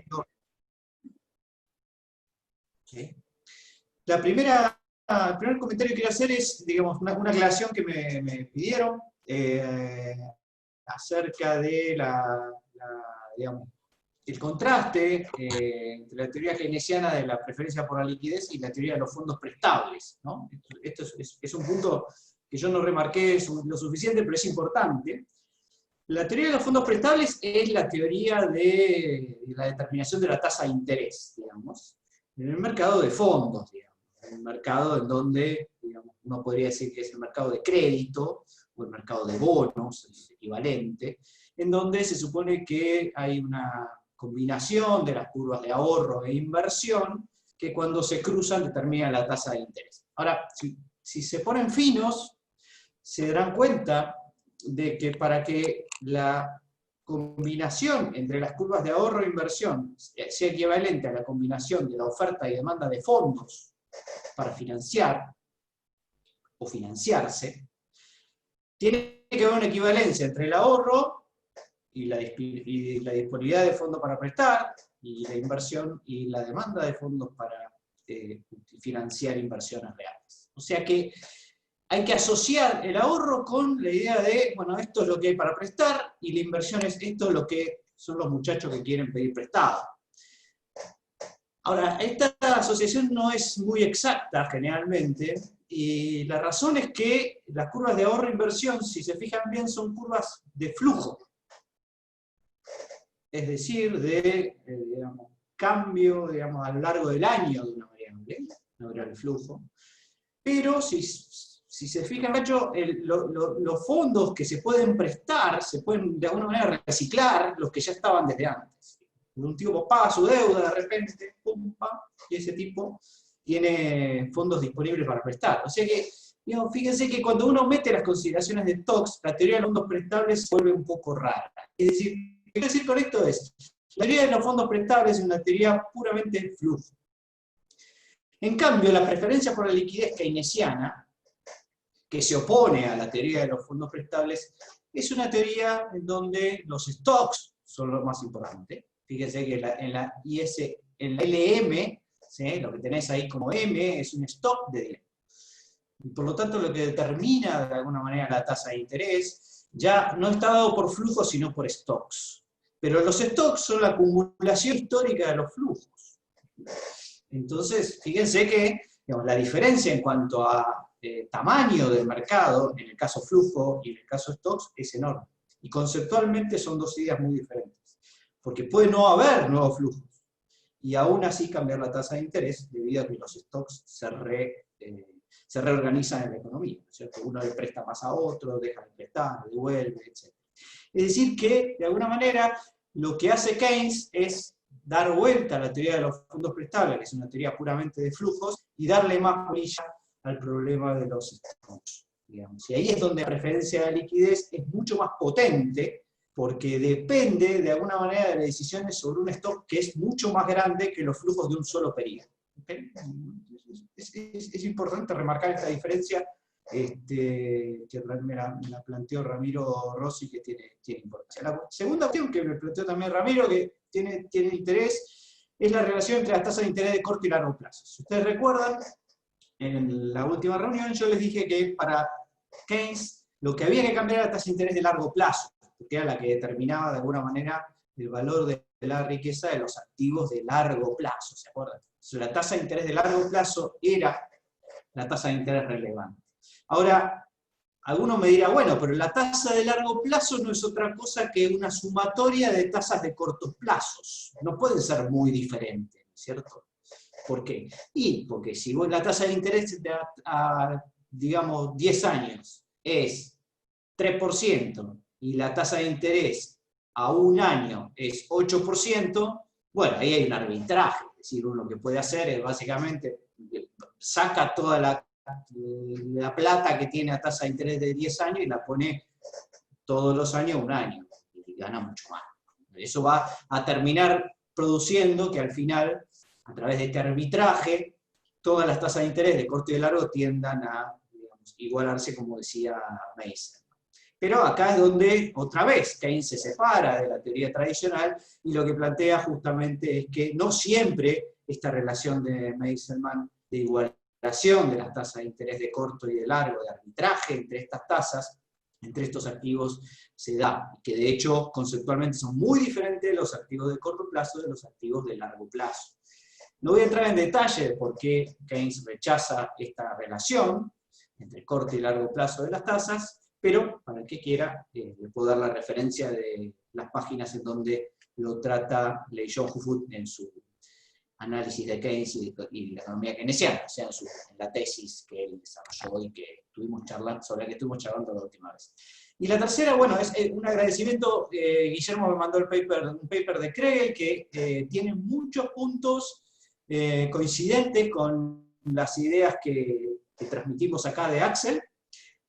no. ¿Sí? El primer comentario que quiero hacer es, digamos, una aclaración que me pidieron acerca de digamos, el contraste entre la teoría keynesiana de la preferencia por la liquidez y la teoría de los fondos prestables, ¿no? Esto es un punto que yo no remarqué lo suficiente, pero es importante. La teoría de los fondos prestables es la teoría de la determinación de la tasa de interés, digamos, en el mercado de fondos, digamos, en el mercado en donde, digamos, uno podría decir que es el mercado de crédito, o el mercado de bonos, es equivalente, en donde se supone que hay una combinación de las curvas de ahorro e inversión, que cuando se cruzan determina la tasa de interés. Ahora, si se ponen finos, se darán cuenta de que para que la combinación entre las curvas de ahorro e inversión sea equivalente a la combinación de la oferta y demanda de fondos para financiar o financiarse, tiene que haber una equivalencia entre el ahorro y la disponibilidad de fondos para prestar, y la inversión y la demanda de fondos para financiar inversiones reales. O sea que hay que asociar el ahorro con la idea de, bueno, esto es lo que hay para prestar, y la inversión es esto lo que son los muchachos que quieren pedir prestado. Ahora, esta asociación no es muy exacta generalmente, y la razón es que las curvas de ahorro e inversión, si se fijan bien, son curvas de flujo. Es decir, de digamos, cambio, digamos, a lo largo del año de una variable flujo. Pero si se fijan, los fondos que se pueden prestar, se pueden de alguna manera reciclar los que ya estaban desde antes. Un tipo paga su deuda de repente, pum, pam, y ese tipo tiene fondos disponibles para prestar. O sea que, digamos, fíjense que cuando uno mete las consideraciones de Stokes, la teoría de los fondos prestables se vuelve un poco rara. Es decir, lo que quiero decir con esto es, la teoría de los fondos prestables es una teoría puramente flujo. En cambio, la preferencia por la liquidez keynesiana, que se opone a la teoría de los fondos prestables, es una teoría en donde los stocks son lo más importante. Fíjense que en la LM, ¿sí? Lo que tenés ahí como M es un stock de dinero. Y por lo tanto, lo que determina de alguna manera la tasa de interés ya no está dado por flujos, sino por stocks. Pero los stocks son la acumulación histórica de los flujos. Entonces, fíjense que, digamos, la diferencia en cuanto a tamaño del mercado, en el caso flujo y en el caso stocks, es enorme. Y conceptualmente son dos ideas muy diferentes. Porque puede no haber nuevos flujos, y aún así cambiar la tasa de interés debido a que los stocks se reorganizan en la economía, ¿cierto? Uno le presta más a otro, deja de prestar, devuelve, etc. Es decir que, de alguna manera, lo que hace Keynes es dar vuelta a la teoría de los fondos prestables, que es una teoría puramente de flujos, y darle más bolilla al problema de los stocks, digamos. Y ahí es donde la preferencia de la liquidez es mucho más potente, porque depende de alguna manera de las decisiones sobre un stock que es mucho más grande que los flujos de un solo periodo. ¿Okay? Es importante remarcar esta diferencia que me la planteó Ramiro Rossi, que tiene importancia. La segunda cuestión que me planteó también Ramiro, que tiene interés, es la relación entre las tasas de interés de corto y largo plazo. Si ustedes recuerdan, en la última reunión yo les dije que para Keynes lo que había que cambiar era la tasa de interés de largo plazo, porque era la que determinaba de alguna manera el valor de la riqueza de los activos de largo plazo, ¿se acuerdan? Entonces, la tasa de interés de largo plazo era la tasa de interés relevante. Ahora, alguno me dirá, bueno, pero la tasa de largo plazo no es otra cosa que una sumatoria de tasas de cortos plazos. No pueden ser muy diferentes, ¿cierto? ¿Por qué? Y porque si vos la tasa de interés a digamos, 10 años es 3%, y la tasa de interés a un año es 8%, bueno, ahí hay un arbitraje. Es decir, uno lo que puede hacer es básicamente saca toda la plata que tiene a tasa de interés de 10 años y la pone todos los años un año, y gana mucho más. Eso va a terminar produciendo que al final, a través de este arbitraje, todas las tasas de interés de corto y de largo tiendan a, digamos, igualarse, como decía Mason. Pero acá es donde, otra vez, Keynes se separa de la teoría tradicional y lo que plantea justamente es que no siempre esta relación de Meiselman de igualación de las tasas de interés de corto y de largo, de arbitraje entre estas tasas, entre estos activos, se da. Que de hecho, conceptualmente son muy diferentes los activos de corto plazo de los activos de largo plazo. No voy a entrar en detalle de por qué Keynes rechaza esta relación entre corto y largo plazo de las tasas, pero para el que quiera, le puedo dar la referencia de las páginas en donde lo trata Lejeune en su análisis de Keynes y la economía keynesiana, o sea, en la tesis que él desarrolló y que sobre la que estuvimos charlando la última vez. Y la tercera, bueno, es un agradecimiento. Guillermo me mandó un paper de Kregel que tiene muchos puntos coincidentes con las ideas que transmitimos acá de Axel,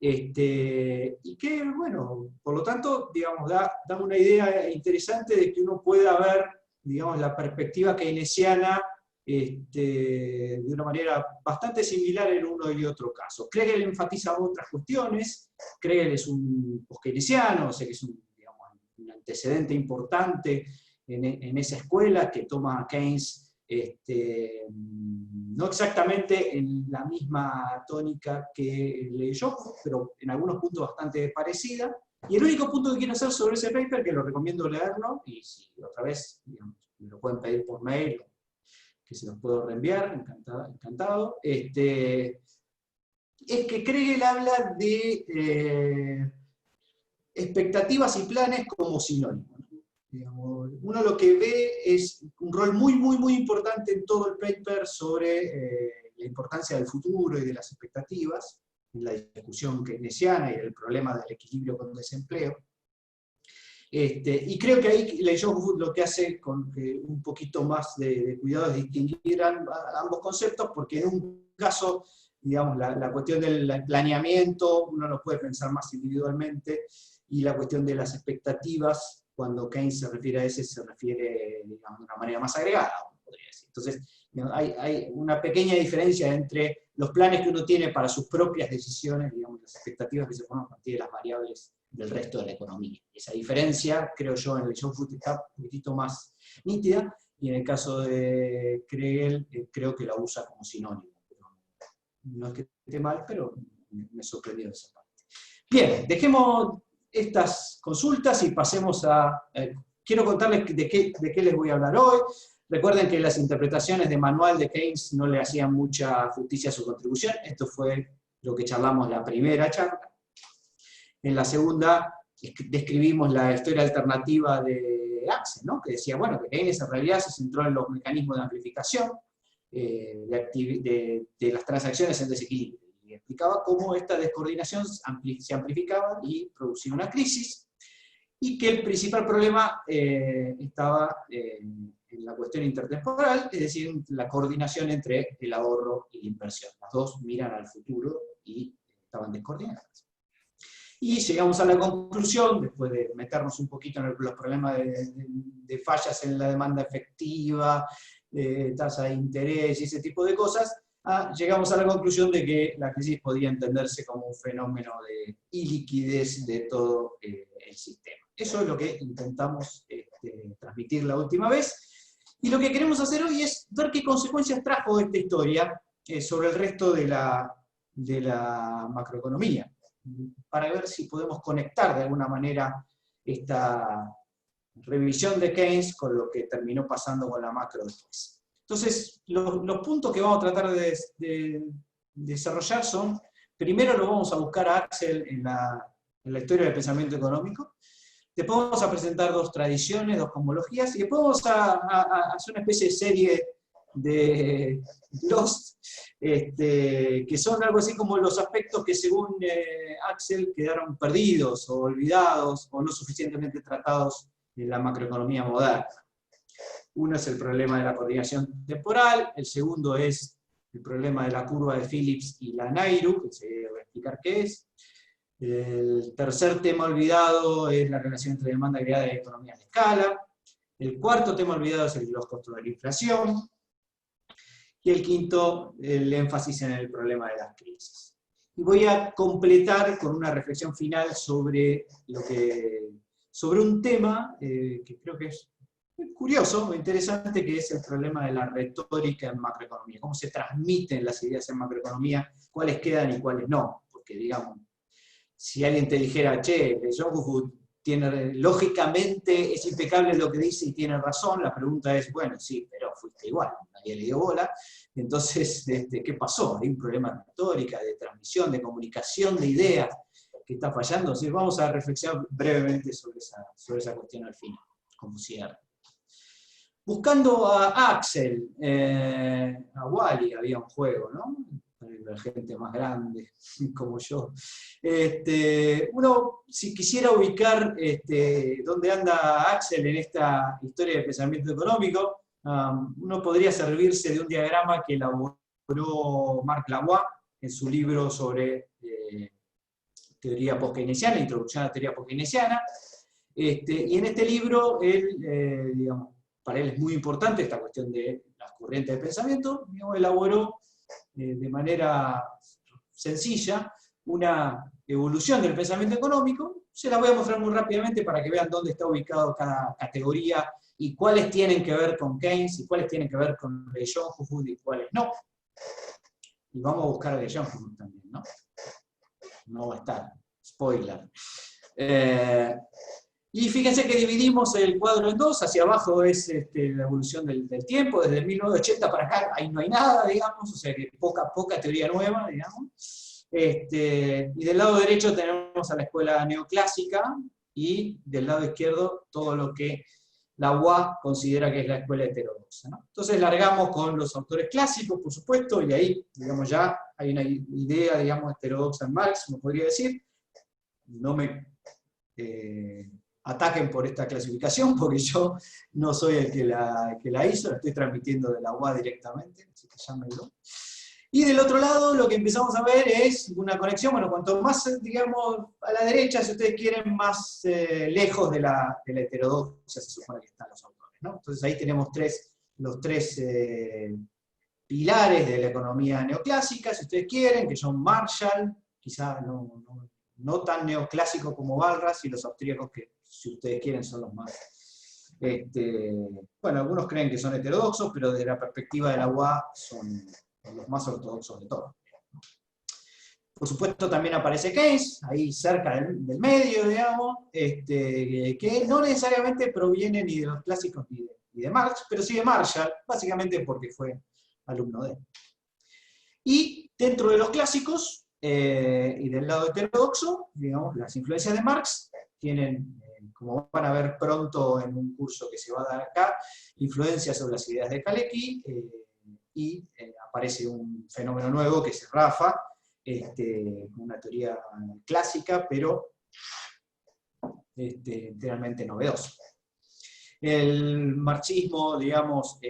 y que, bueno, por lo tanto, digamos, da una idea interesante de que uno pueda ver, digamos, la perspectiva keynesiana de una manera bastante similar en uno y otro caso. Kregel enfatiza otras cuestiones. Kregel es un post-keynesiano, o sea que es digamos, un antecedente importante en esa escuela que toma a Keynes no exactamente en la misma tónica que leyó, pero en algunos puntos bastante parecida. Y el único punto que quiero hacer sobre ese paper, que lo recomiendo leerlo, y si otra vez, digamos, me lo pueden pedir por mail, que se los puedo reenviar, encantado, es que Kregel habla de expectativas y planes como sinónimos. Digamos, uno lo que ve es un rol muy, muy, muy importante en todo el paper sobre la importancia del futuro y de las expectativas, en la discusión keynesiana y el problema del equilibrio con desempleo. Y creo que ahí Lejeune lo que hace con un poquito más de cuidado es distinguir ambos conceptos, porque en un caso, digamos, la cuestión del planeamiento, uno lo puede pensar más individualmente, y la cuestión de las expectativas, cuando Keynes se refiere a ese, se refiere, digamos, de una manera más agregada, podría decir. Entonces, hay una pequeña diferencia entre los planes que uno tiene para sus propias decisiones, digamos, las expectativas que se ponen a partir de las variables del resto de la economía. Esa diferencia, creo yo, en el Lejeune está un poquitito más nítida, y en el caso de Kregel, creo que la usa como sinónimo. No es que esté mal, pero me sorprendió esa parte. Bien, dejemos estas consultas y pasemos a... quiero contarles de qué les voy a hablar hoy. Recuerden que las interpretaciones de manual de Keynes no le hacían mucha justicia a su contribución. Esto fue lo que charlamos en la primera charla. En la segunda describimos la historia alternativa de Axel, ¿no? Que decía, bueno, que Keynes en realidad se centró en los mecanismos de amplificación de las transacciones en desequilibrio. Y explicaba cómo esta descoordinación se amplificaba y producía una crisis, y que el principal problema estaba en la cuestión intertemporal, es decir, la coordinación entre el ahorro y la inversión. Las dos miran al futuro y estaban descoordinadas. Y llegamos a la conclusión, después de meternos un poquito en los problemas de fallas en la demanda efectiva, tasa de interés y ese tipo de cosas, llegamos a la conclusión de que la crisis podía entenderse como un fenómeno de iliquidez de todo el sistema. Eso es lo que intentamos transmitir la última vez. Y lo que queremos hacer hoy es ver qué consecuencias trajo esta historia sobre el resto de la macroeconomía, para ver si podemos conectar de alguna manera esta revisión de Keynes con lo que terminó pasando con la macro después. Entonces, los puntos que vamos a tratar de desarrollar son, primero lo vamos a buscar a Axel en la historia del pensamiento económico, después vamos a presentar dos tradiciones, dos cosmologías, y después vamos a hacer una especie de serie de Lost, que son algo así como los aspectos que según Axel quedaron perdidos o olvidados o no suficientemente tratados en la macroeconomía moderna. Uno es el problema de la coordinación temporal, el segundo es el problema de la curva de Phillips y la Nairo, que se va a explicar qué es. El tercer tema olvidado es la relación entre demanda agregada y economía de escala. El cuarto tema olvidado es los costos de la inflación. Y el quinto, el énfasis en el problema de las crisis. Y voy a completar con una reflexión final sobre un tema que creo que es muy curioso, muy interesante, que es el problema de la retórica en macroeconomía. Cómo se transmiten las ideas en macroeconomía, cuáles quedan y cuáles no. Porque, digamos, si alguien te dijera, che, Jung tiene, lógicamente es impecable lo que dice y tiene razón, la pregunta es, bueno, sí, pero fuiste igual, nadie le dio bola. Entonces, ¿qué pasó? Hay un problema de retórica, de transmisión, de comunicación de ideas que está fallando. Así, vamos a reflexionar brevemente sobre esa cuestión al final, como cierre. Buscando a Axel, a Wally había un juego, ¿no? Para la gente más grande, como yo. Uno, si quisiera ubicar dónde anda Axel en esta historia de pensamiento económico, uno podría servirse de un diagrama que elaboró Marc Lavoie en su libro sobre teoría post-keynesiana, introducción a la teoría post-keynesiana. Y en este libro, él, digamos, para él es muy importante esta cuestión de las corrientes de pensamiento, digamos, elaboró de manera sencilla una evolución del pensamiento económico. Se la voy a mostrar muy rápidamente para que vean dónde está ubicado cada categoría y cuáles tienen que ver con Keynes y cuáles tienen que ver con de John Hufvud y cuáles no. Y vamos a buscar de John Hufvud también, ¿no? No va a estar, spoiler. Y fíjense que dividimos el cuadro en dos, hacia abajo es la evolución del tiempo, desde 1980 para acá, ahí no hay nada, digamos, o sea que poca teoría nueva, digamos. Y del lado derecho tenemos a la escuela neoclásica, y del lado izquierdo todo lo que la UA considera que es la escuela heterodoxa, ¿no? Entonces largamos con los autores clásicos, por supuesto, y ahí, digamos, ya hay una idea, digamos, heterodoxa en Marx, uno podría decir. No me ataquen por esta clasificación, porque yo no soy el que la hizo, la estoy transmitiendo de la UA directamente, así que llámenlo. Y del otro lado lo que empezamos a ver es una conexión, bueno, cuanto más, digamos, a la derecha, si ustedes quieren, más lejos de la heterodoxia se supone que están los autores, ¿no? Entonces ahí tenemos los tres pilares de la economía neoclásica, si ustedes quieren, que son Marshall, quizá no tan neoclásico como Walras, y los austríacos que, si ustedes quieren, son los más... bueno, algunos creen que son heterodoxos, pero desde la perspectiva de la UA son los más ortodoxos de todos. Por supuesto también aparece Keynes, ahí cerca del medio, digamos, que no necesariamente proviene ni de los clásicos ni de Marx, pero sí de Marshall, básicamente porque fue alumno de él. Y dentro de los clásicos, y del lado heterodoxo, digamos, las influencias de Marx tienen, como van a ver pronto en un curso que se va a dar acá, influencias sobre las ideas de Kalecki, y aparece un fenómeno nuevo que es Rafa, una teoría clásica, pero enteramente novedosa. El marxismo, digamos,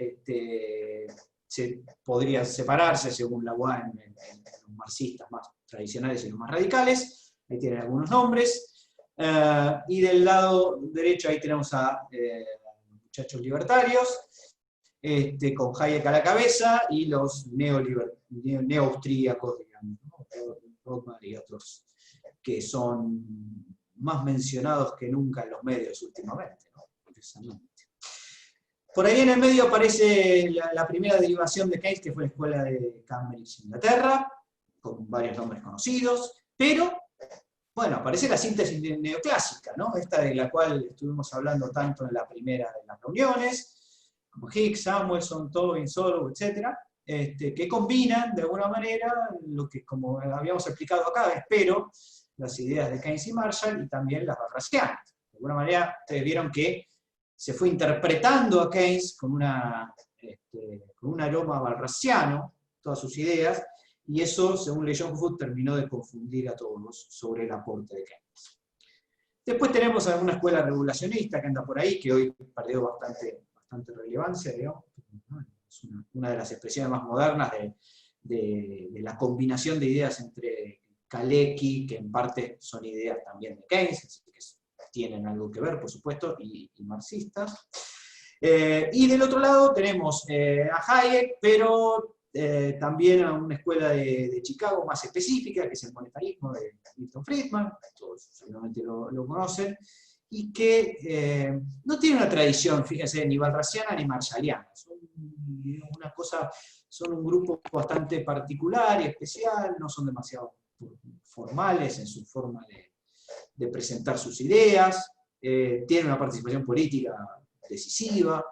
podría separarse según la UA en los marxistas más tradicionales y los más radicales. Ahí tienen algunos nombres. Y del lado derecho ahí tenemos a muchachos libertarios, con Hayek a la cabeza, y los neo-austríacos, digamos, ¿no? Rothbard y otros que son más mencionados que nunca en los medios últimamente, ¿no? Por ahí en el medio aparece la primera derivación de Keynes, que fue la escuela de Cambridge, Inglaterra, con varios nombres conocidos, pero, bueno, aparece la síntesis neoclásica, ¿no? Esta de la cual estuvimos hablando tanto en la primera de las reuniones, como Hicks, Samuelson, Tobin, Solow, etc., que combinan de alguna manera lo que, como habíamos explicado acá, espero, las ideas de Keynes y Marshall, y también las barrasianas. De alguna manera, ustedes vieron que se fue interpretando a Keynes con un aroma barrasiano, todas sus ideas, y eso, según John Hufvud, terminó de confundir a todos sobre el aporte de Keynes. Después tenemos alguna escuela regulacionista que anda por ahí, que hoy perdió bastante relevancia, digamos. Es una de las expresiones más modernas de la combinación de ideas entre Kalecki, que en parte son ideas también de Keynes, así que tienen algo que ver, por supuesto, y marxistas. Y del otro lado tenemos a Hayek, pero también a una escuela de Chicago más específica, que es el monetarismo de Milton Friedman, todos seguramente lo conocen, y que no tiene una tradición, fíjense, ni balraciana ni marshalliana. Son un grupo bastante particular y especial, no son demasiado formales en su forma de presentar sus ideas, tienen una participación política decisiva,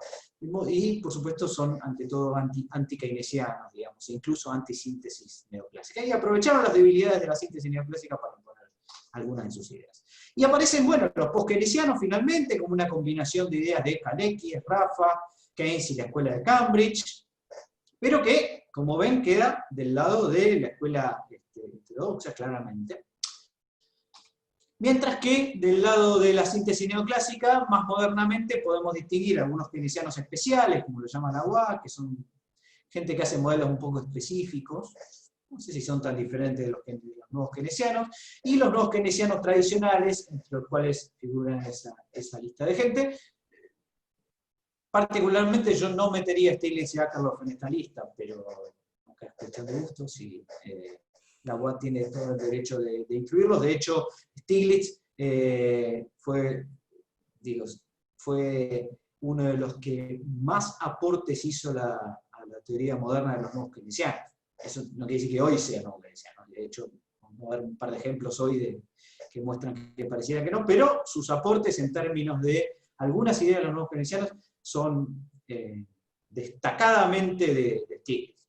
y por supuesto son ante todo anti-keynesianos, digamos, e incluso anti-síntesis neoclásica. Y aprovecharon las debilidades de la síntesis neoclásica para imponer algunas de sus ideas. Y aparecen, bueno, los post-keynesianos finalmente, como una combinación de ideas de Kalecki, Raffa, Keynes y la escuela de Cambridge, pero que, como ven, queda del lado de la escuela heterodoxa, claramente. Mientras que del lado de la síntesis neoclásica, más modernamente podemos distinguir algunos keynesianos especiales, como lo llama la UA, que son gente que hace modelos un poco específicos, no sé si son tan diferentes de los nuevos keynesianos, y los nuevos keynesianos tradicionales, entre los cuales figuran esa lista de gente. Particularmente yo no metería a Stiglitz y Akerlof en esta lista, pero acá es cuestión de gustos y la UAT tiene todo el derecho de incluirlos. De hecho, Stiglitz fue uno de los que más aportes hizo a la teoría moderna de los nuevos keynesianos. Eso no quiere decir que hoy sea nuevo keynesiano. De hecho, vamos a ver un par de ejemplos hoy que muestran que pareciera que no, pero sus aportes en términos de algunas ideas de los nuevos keynesianos son destacadamente de Stiglitz.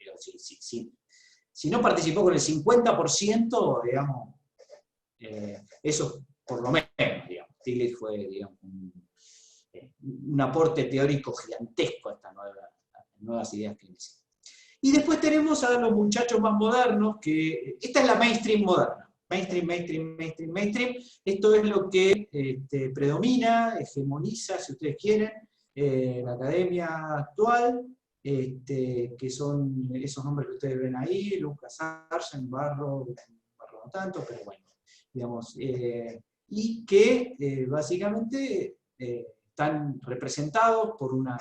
Si no participó con el 50%, digamos, eso por lo menos, digamos, Stiglitz fue, digamos, un aporte teórico gigantesco a estas nuevas ideas keynesianas. Y después tenemos a los muchachos más modernos, que esta es la mainstream moderna. Mainstream. Esto es lo que predomina, hegemoniza, si ustedes quieren, la academia actual, que son esos nombres que ustedes ven ahí, Lucas Sargent, Barrow no tanto, pero bueno, digamos, y que básicamente están representados por una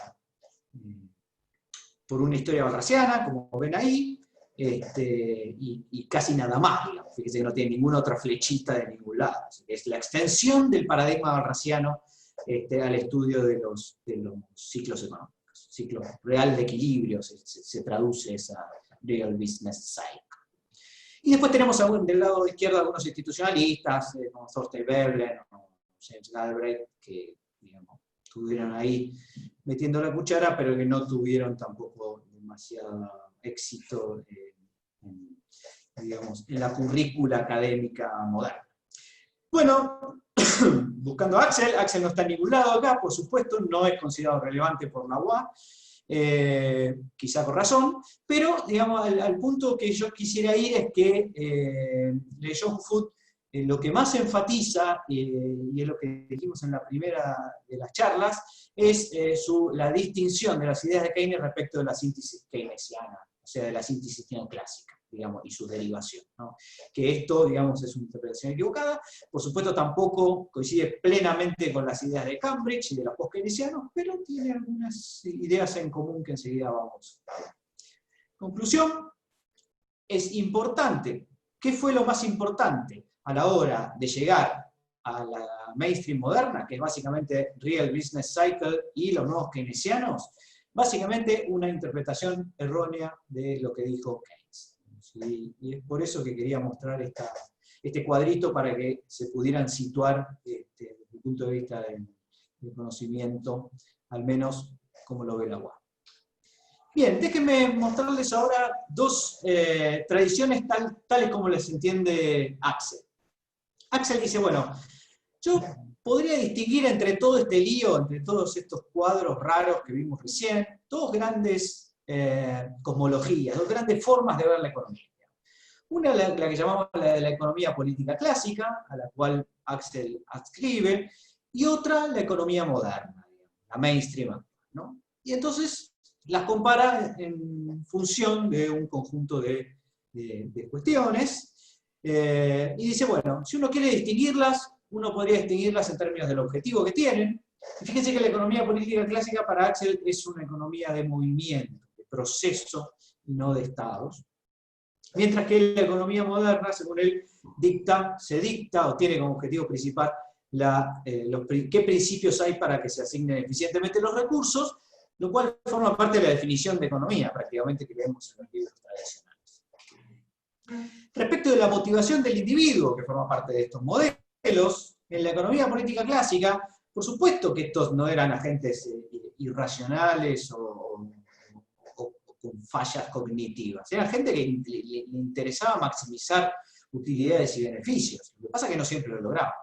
historia balraciana, como ven ahí, y casi nada más, digamos. Fíjense que no tiene ninguna otra flechita de ningún lado. Es la extensión del paradigma balraciano al estudio de los ciclos económicos. Ciclo real de equilibrio, se traduce esa real business cycle. Y después tenemos del lado izquierdo algunos institucionalistas, como Thorstein Veblen o James Galbraith, que digamos, estuvieron ahí metiendo la cuchara, pero que no tuvieron tampoco demasiado éxito digamos, en la currícula académica moderna. Bueno, buscando a Axel no está en ningún lado acá, por supuesto, no es considerado relevante por la UA, quizá con razón, pero digamos, al punto que yo quisiera ir es que Le John Foot lo que más enfatiza, y es lo que dijimos en la primera de las charlas, es la distinción de las ideas de Keynes respecto de la síntesis keynesiana, o sea, de la síntesis neoclásica, digamos, y su derivación, ¿no? Que esto, digamos, es una interpretación equivocada. Por supuesto, tampoco coincide plenamente con las ideas de Cambridge y de los post-keynesianos, pero tiene algunas ideas en común que enseguida vamos a ver. Conclusión, es importante. ¿Qué fue lo más importante a la hora de llegar a la mainstream moderna, que es básicamente Real Business Cycle y los nuevos keynesianos? Básicamente una interpretación errónea de lo que dijo Keynes. ¿Sí? Y es por eso que quería mostrar este cuadrito para que se pudieran situar desde el punto de vista del conocimiento, al menos como lo ve la UA. Bien, déjenme mostrarles ahora dos tradiciones tales como les entiende Axel. Axel dice, bueno, yo podría distinguir entre todo este lío, entre todos estos cuadros raros que vimos recién, dos grandes cosmologías, dos grandes formas de ver la economía. Una la que llamamos la de la economía política clásica, a la cual Axel adscribe, y otra la economía moderna, la mainstream, ¿no? Y entonces las compara en función de un conjunto de cuestiones, y dice, bueno, si uno quiere distinguirlas, uno podría distinguirlas en términos del objetivo que tienen. Y fíjense que la economía política clásica para Axel es una economía de movimiento, de proceso, no de estados. Mientras que la economía moderna, según él, se dicta o tiene como objetivo principal qué principios hay para que se asignen eficientemente los recursos, lo cual forma parte de la definición de economía, prácticamente, que vemos en los libros tradicionales. Respecto de la motivación del individuo, que forma parte de estos modelos, en la economía política clásica, por supuesto que estos no eran agentes irracionales o con fallas cognitivas. Era gente que le interesaba maximizar utilidades y beneficios. Lo que pasa es que no siempre lo lograba.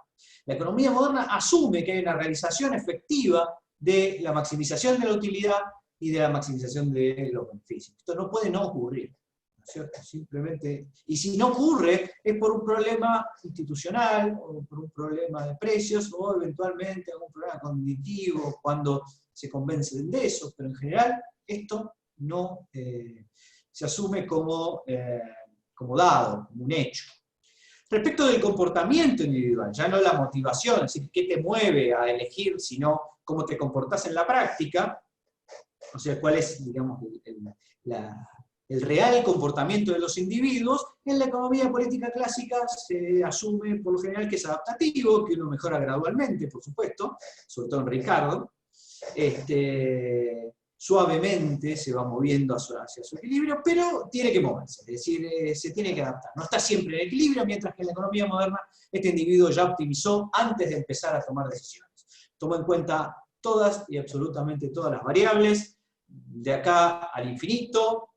La economía moderna asume que hay una realización efectiva de la maximización de la utilidad y de la maximización de los beneficios. Esto no puede no ocurrir, ¿no es cierto? Simplemente, y si no ocurre, es por un problema institucional, o por un problema de precios, o eventualmente algún problema cognitivo, cuando se convencen de eso, pero en general esto no se asume como dado, como un hecho. Respecto del comportamiento individual, ya no la motivación, es decir, qué te mueve a elegir, sino cómo te comportás en la práctica, o sea, cuál es, digamos, el real comportamiento de los individuos. En la economía política clásica se asume por lo general que es adaptativo, que uno mejora gradualmente, por supuesto, sobre todo en Ricardo, suavemente se va moviendo hacia su equilibrio, pero tiene que moverse, es decir, se tiene que adaptar. No está siempre en equilibrio, mientras que en la economía moderna este individuo ya optimizó antes de empezar a tomar decisiones. Tomó en cuenta todas y absolutamente todas las variables, de acá al infinito,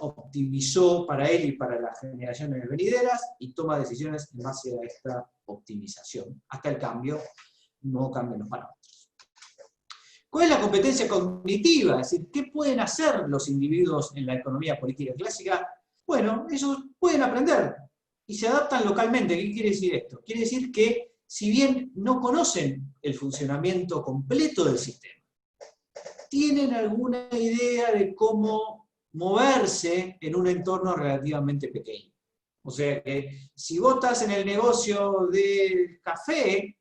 optimizó para él y para las generaciones venideras, y toma decisiones en base a esta optimización. Hasta el cambio, no cambian los parámetros. ¿Cuál es la competencia cognitiva? Es decir, ¿qué pueden hacer los individuos en la economía política clásica? Bueno, ellos pueden aprender y se adaptan localmente. ¿Qué quiere decir esto? Quiere decir que, si bien no conocen el funcionamiento completo del sistema, tienen alguna idea de cómo moverse en un entorno relativamente pequeño. O sea que, si vos estás en el negocio del café,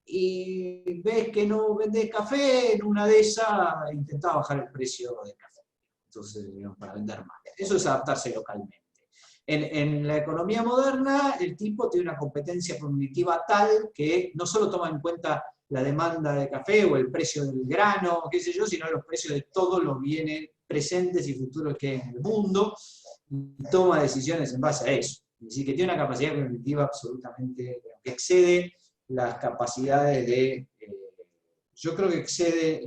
y ves que no vendés café, en una de esas intentás bajar el precio del café. Entonces, digamos, para vender más. Eso es adaptarse localmente. En la economía moderna, el tipo tiene una competencia cognitiva tal que no solo toma en cuenta la demanda de café o el precio del grano, qué sé yo, sino los precios de todos los bienes presentes y futuros que hay en el mundo, y toma decisiones en base a eso. Es decir, que tiene una capacidad cognitiva absolutamente que excede las capacidades de, yo creo que excede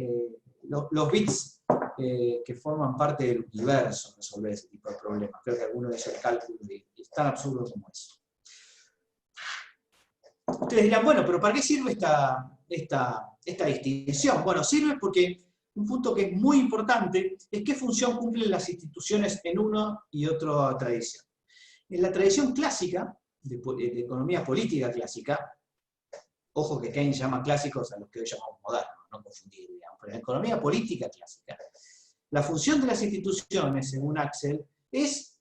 los bits que forman parte del universo resolver ese tipo de problemas. Creo que alguno hizo el cálculo y es tan absurdo como eso. Ustedes dirán, bueno, pero ¿para qué sirve esta distinción? Bueno, sirve porque un punto que es muy importante es qué función cumplen las instituciones en una y otra tradición. En la tradición clásica, de economía política clásica, ojo que Keynes llama clásicos a los que hoy llamamos modernos, no confundir, digamos, pero en la economía política clásica, la función de las instituciones, según Axel, es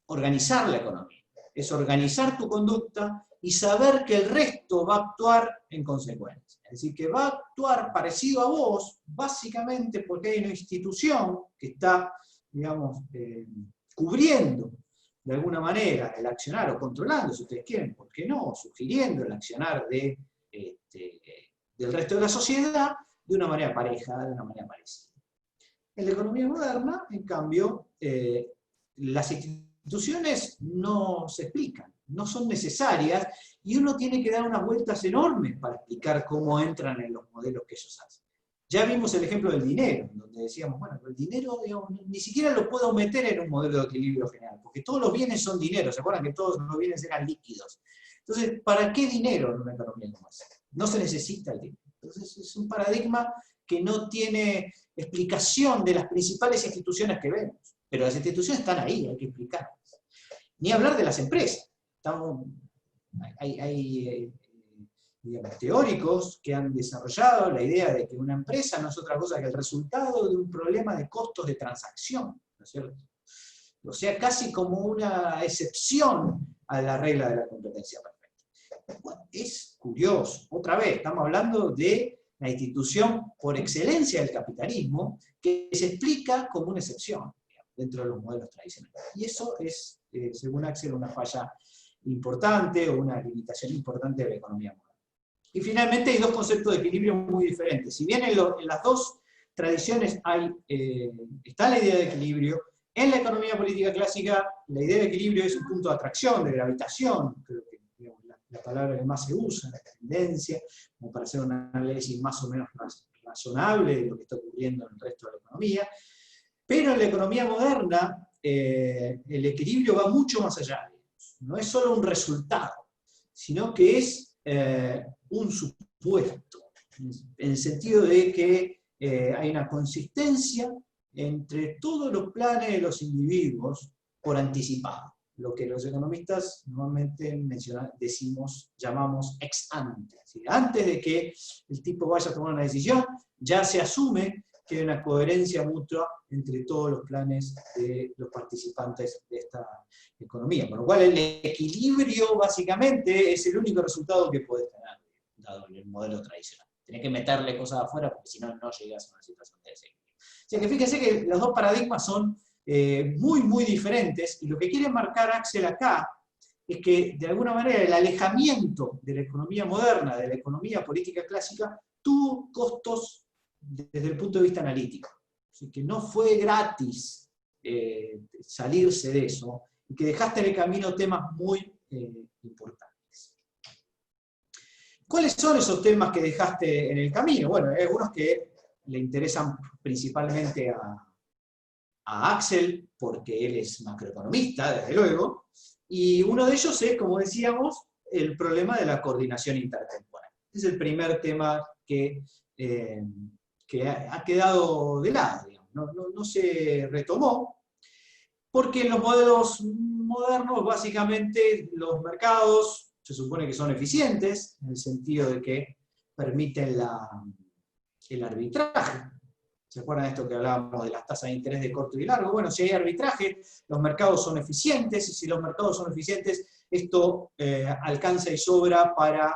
organizar la economía, es organizar tu conducta y saber que el resto va a actuar en consecuencia. Es decir, que va a actuar parecido a vos, básicamente porque hay una institución que está, digamos, cubriendo de alguna manera el accionar, o controlando, si ustedes quieren, ¿por qué no?, sugiriendo el accionar del resto de la sociedad de una manera pareja, de una manera parecida. En la economía moderna, en cambio, las instituciones no se explican, no son necesarias, y uno tiene que dar unas vueltas enormes para explicar cómo entran en los modelos que ellos hacen. Ya vimos el ejemplo del dinero, donde decíamos, bueno, el dinero, digamos, ni siquiera lo puedo meter en un modelo de equilibrio general, porque todos los bienes son dinero, ¿se acuerdan que todos los bienes eran líquidos? Entonces, ¿para qué dinero en una economía como esa? No se necesita el dinero. Entonces, es un paradigma que no tiene explicación de las principales instituciones que vemos, pero las instituciones están ahí, hay que explicarlas. Ni hablar de las empresas. Hay digamos, teóricos que han desarrollado la idea de que una empresa no es otra cosa que el resultado de un problema de costos de transacción, ¿no es cierto? O sea, casi como una excepción a la regla de la competencia perfecta. Bueno, es curioso. Otra vez, estamos hablando de la institución por excelencia del capitalismo, que se explica como una excepción. dentro de los modelos tradicionales. Y eso es, según Axel, una falla importante o una limitación importante de la economía moderna. Y finalmente hay dos conceptos de equilibrio muy diferentes. Si bien en las dos tradiciones está la idea de equilibrio, en la economía política clásica la idea de equilibrio es un punto de atracción, de gravitación, creo que digamos, la palabra que más se usa, la tendencia, como para hacer un análisis más o menos razonable de lo que está ocurriendo en el resto de la economía. Pero en la economía moderna el equilibrio va mucho más allá. No es solo un resultado, sino que es un supuesto, en el sentido de que hay una consistencia entre todos los planes de los individuos por anticipado, lo que los economistas normalmente llamamos ex ante. Es decir, antes de que el tipo vaya a tomar una decisión, ya se asume que hay una coherencia mutua entre todos los planes de los participantes de esta economía. Con lo cual el equilibrio básicamente es el único resultado que podés tener, dado en el modelo tradicional. Tenés que meterle cosas afuera porque si no, no llegas a una situación de desequilibrio. O sea que fíjense que los dos paradigmas son muy, muy diferentes, y lo que quiere marcar Axel acá es que, de alguna manera, el alejamiento de la economía moderna, de la economía política clásica, tuvo costos desde el punto de vista analítico. Así que no fue gratis salirse de eso, y que dejaste en el camino temas muy importantes. ¿Cuáles son esos temas que dejaste en el camino? Bueno, hay algunos que le interesan principalmente a Axel, porque él es macroeconomista, desde luego, y uno de ellos es, como decíamos, el problema de la coordinación intertemporal. Es el primer tema que ha quedado de lado, digamos. No se retomó, porque en los modelos modernos, básicamente, los mercados se supone que son eficientes, en el sentido de que permiten el arbitraje. ¿Se acuerdan de esto que hablábamos de las tasas de interés de corto y largo? Bueno, si hay arbitraje, los mercados son eficientes, y si los mercados son eficientes, esto alcanza y sobra para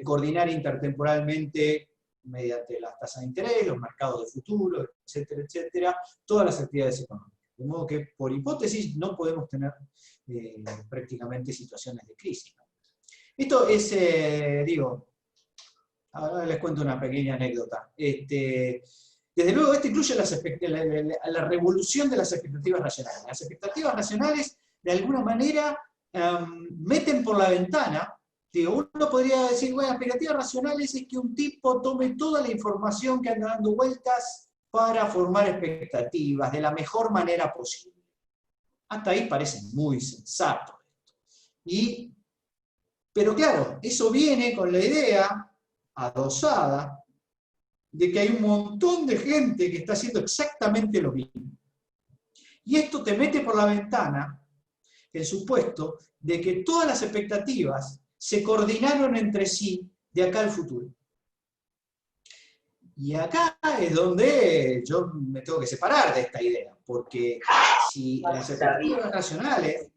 coordinar intertemporalmente mediante las tasas de interés, los mercados de futuro, etcétera, etcétera, todas las actividades económicas. De modo que, por hipótesis, no podemos tener prácticamente situaciones de crisis. Esto es, ahora les cuento una pequeña anécdota. Desde luego, esto incluye la revolución de las expectativas racionales. Las expectativas racionales, de alguna manera, meten por la ventana. Uno podría decir, bueno, expectativas racionales es que un tipo tome toda la información que anda dando vueltas para formar expectativas de la mejor manera posible. Hasta ahí parece muy sensato. Pero claro, eso viene con la idea adosada de que hay un montón de gente que está haciendo exactamente lo mismo. Y esto te mete por la ventana el supuesto de que todas las expectativas se coordinaron entre sí de acá al futuro. Y acá es donde yo me tengo que separar de esta idea, porque si las expectativas racionales,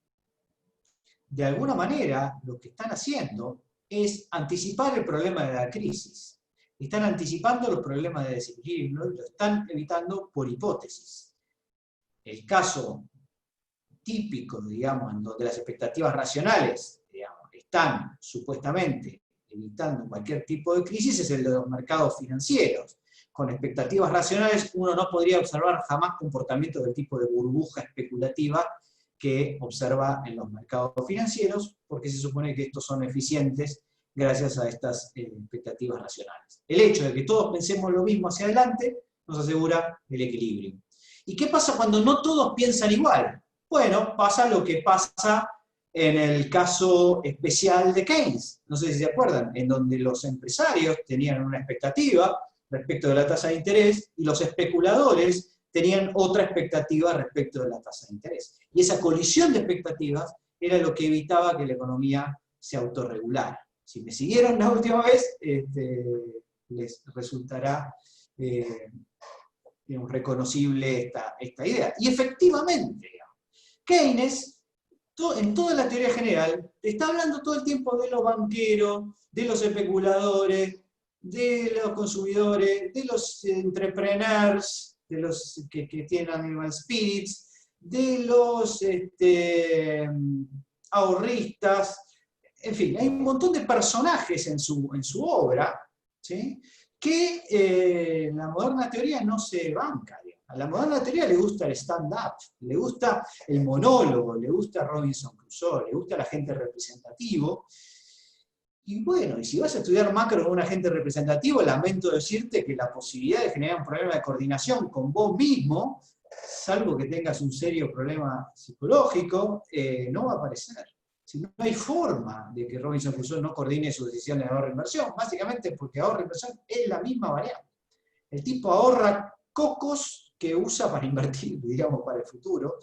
de alguna manera, lo que están haciendo es anticipar el problema de la crisis. Están anticipando los problemas de desequilibrio, lo están evitando por hipótesis. El caso típico, digamos, en donde las expectativas racionales, digamos, están supuestamente evitando cualquier tipo de crisis, es el de los mercados financieros. Con expectativas racionales uno no podría observar jamás comportamientos del tipo de burbuja especulativa que observa en los mercados financieros, porque se supone que estos son eficientes gracias a estas expectativas racionales. El hecho de que todos pensemos lo mismo hacia adelante nos asegura el equilibrio. ¿Y qué pasa cuando no todos piensan igual? Bueno, pasa lo que pasa en el caso especial de Keynes, no sé si se acuerdan, en donde los empresarios tenían una expectativa respecto de la tasa de interés y los especuladores tenían otra expectativa respecto de la tasa de interés. Y esa colisión de expectativas era lo que evitaba que la economía se autorregulara. Si me siguieron la última vez, les resultará reconocible esta idea. Y efectivamente, Keynes, en toda la teoría general, está hablando todo el tiempo de los banqueros, de los especuladores, de los consumidores, de los entrepreneurs, de los que tienen animal spirits, de los ahorristas, en fin, hay un montón de personajes en su obra, ¿sí? Que la moderna teoría no se banca. A la moderna teoría le gusta el stand-up, le gusta el monólogo, le gusta Robinson Crusoe, le gusta el agente representativo. Y bueno, y si vas a estudiar macro con un agente representativo, lamento decirte que la posibilidad de generar un problema de coordinación con vos mismo, salvo que tengas un serio problema psicológico, no va a aparecer. Si no hay forma de que Robinson Crusoe no coordine sus decisiones de ahorro e inversión, básicamente porque ahorro e inversión es la misma variable. El tipo ahorra cocos que usa para invertir, digamos, para el futuro,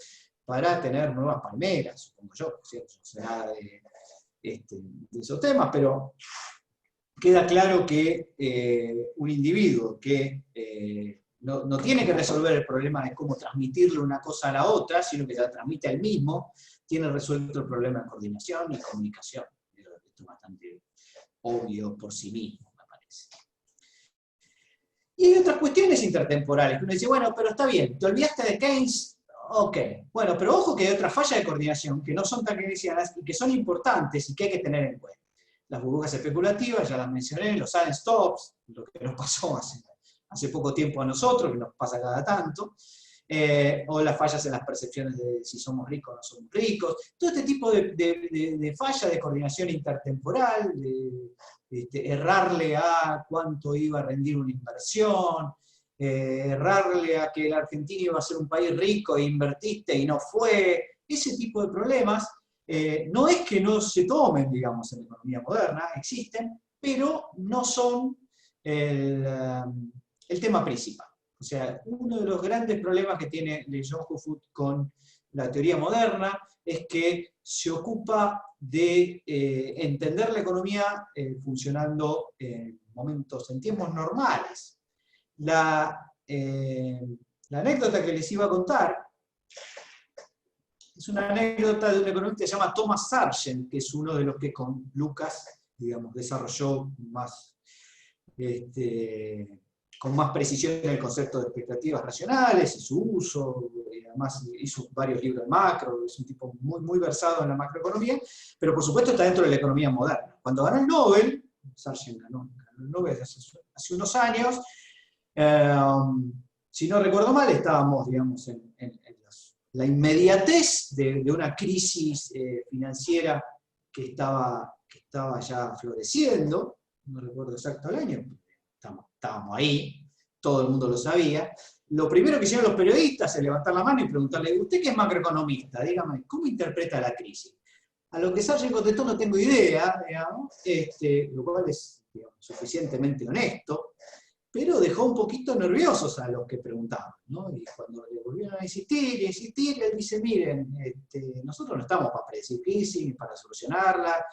para tener nuevas palmeras, supongo yo, ¿cierto? O sea, de esos temas, pero queda claro que un individuo que no tiene que resolver el problema de cómo transmitirle una cosa a la otra, sino que la transmite a él mismo, tiene resuelto el problema de coordinación y comunicación. Esto es bastante obvio por sí mismo, me parece. Y hay otras cuestiones intertemporales, que uno dice, bueno, pero está bien, te olvidaste de Keynes, ok. Bueno, pero ojo que hay otras fallas de coordinación que no son tan keynesianas y que son importantes y que hay que tener en cuenta. Las burbujas especulativas, ya las mencioné, los sudden stops, lo que nos pasó hace poco tiempo a nosotros, que nos pasa cada tanto, o las fallas en las percepciones de si somos ricos o no somos ricos, todo este tipo de fallas de coordinación intertemporal, errarle a cuánto iba a rendir una inversión, errarle a que la Argentina iba a ser un país rico e invertiste y no fue, ese tipo de problemas, no es que no se tomen, digamos, en la economía moderna, existen, pero no son el tema principal. O sea, uno de los grandes problemas que tiene Le Jongeau con la teoría moderna es que se ocupa de entender la economía funcionando en momentos, en tiempos normales. La anécdota que les iba a contar es una anécdota de un economista que se llama Thomas Sargent, que es uno de los que con Lucas, digamos, desarrolló más, con más precisión el concepto de expectativas racionales y su uso, y además hizo varios libros de macro, es un tipo muy, muy versado en la macroeconomía, pero por supuesto está dentro de la economía moderna. Cuando ganó el Nobel, Sargent ganó el Nobel hace unos años, si no recuerdo mal, estábamos, digamos, en la inmediatez de una crisis financiera que estaba ya floreciendo, no recuerdo exacto el año, estábamos ahí, todo el mundo lo sabía. Lo primero que hicieron los periodistas es levantar la mano y preguntarle, ¿usted que es macroeconomista? Dígame, ¿cómo interpreta la crisis? A lo que Sargent contestó, no tengo idea, digamos, lo cual es, digamos, suficientemente honesto, pero dejó un poquito nerviosos a los que preguntaban, ¿no? Y cuando le volvieron a insistir, él dice, miren, nosotros no estamos para predecir crisis ni para solucionarla.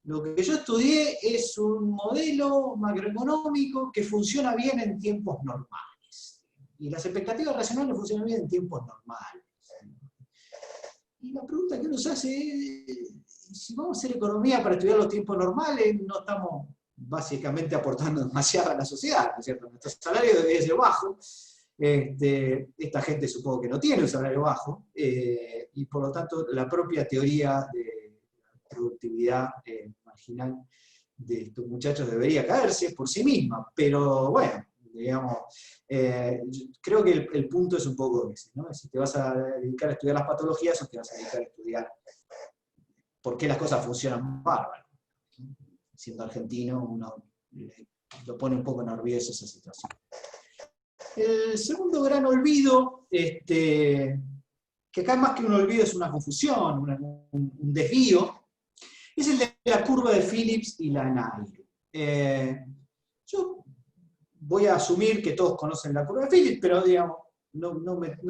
Lo que yo estudié es un modelo macroeconómico que funciona bien en tiempos normales. Y las expectativas racionales funcionan bien en tiempos normales. Y la pregunta que uno se hace es, si vamos a hacer economía para estudiar los tiempos normales, no estamos básicamente aportando demasiado a la sociedad, ¿no es cierto? Nuestro salario debería ser bajo, esta gente supongo que no tiene un salario bajo, y por lo tanto la propia teoría de productividad marginal de estos muchachos debería caerse por sí misma, pero bueno, digamos, creo que el punto es un poco ese, ¿no? Si te vas a dedicar a estudiar las patologías o te vas a dedicar a estudiar por qué las cosas funcionan bárbaro. Siendo argentino, uno lo pone un poco nervioso esa situación. El segundo gran olvido, que acá más que un olvido es una confusión, un desvío, es el de la curva de Phillips y la Nairo. Yo voy a asumir que todos conocen la curva de Phillips, pero digamos, no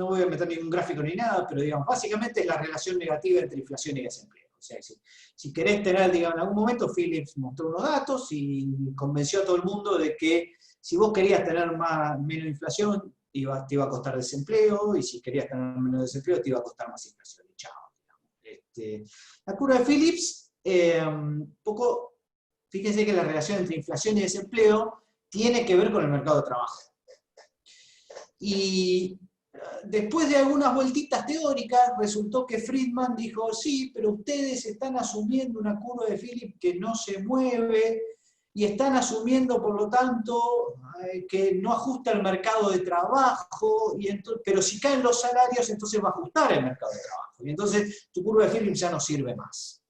voy a meter ningún gráfico ni nada, pero digamos, básicamente es la relación negativa entre inflación y desempleo. O sea, si querés tener, digamos, en algún momento Phillips mostró unos datos y convenció a todo el mundo de que si vos querías tener menos inflación, te iba a costar desempleo, y si querías tener menos desempleo, te iba a costar más inflación. Y chao. La curva de Phillips, poco, fíjense que la relación entre inflación y desempleo tiene que ver con el mercado de trabajo. Y después de algunas vueltitas teóricas, resultó que Friedman dijo, sí, pero ustedes están asumiendo una curva de Phillips que no se mueve, y están asumiendo, por lo tanto, que no ajusta el mercado de trabajo, pero si caen los salarios, entonces va a ajustar el mercado de trabajo. Y entonces tu curva de Phillips ya no sirve más.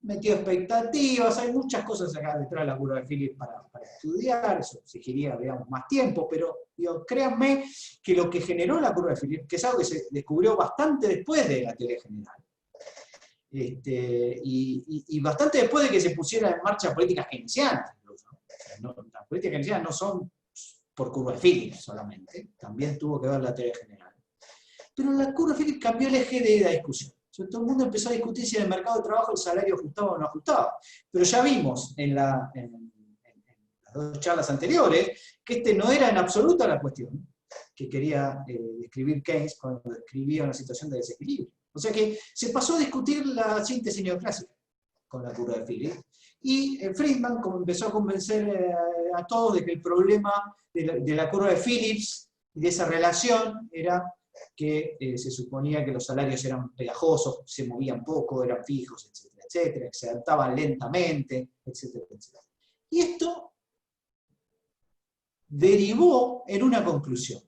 Metió expectativas, hay muchas cosas acá detrás de la curva de Phillips para estudiar, eso exigiría, digamos, más tiempo, pero digo, créanme que lo que generó la curva de Phillips, que es algo que se descubrió bastante después de la teoría general, y bastante después de que se pusieran en marcha políticas keynesianas, incluso. Las políticas keynesianas no son por curva de Phillips solamente, también tuvo que ver la teoría general. Pero la curva de Phillips cambió el eje de la discusión. Todo el mundo empezó a discutir si en el mercado de trabajo el salario ajustaba o no ajustaba. Pero ya vimos en las dos charlas anteriores que no era en absoluto la cuestión que quería describir Keynes cuando describía una situación de desequilibrio. O sea que se pasó a discutir la síntesis neoclásica con la curva de Phillips. Y Friedman como empezó a convencer a todos de que el problema de la curva de Phillips y de esa relación era que se suponía que los salarios eran pegajosos, se movían poco, eran fijos, etcétera, etcétera, que se adaptaban lentamente, etcétera, etcétera. Y esto derivó en una conclusión.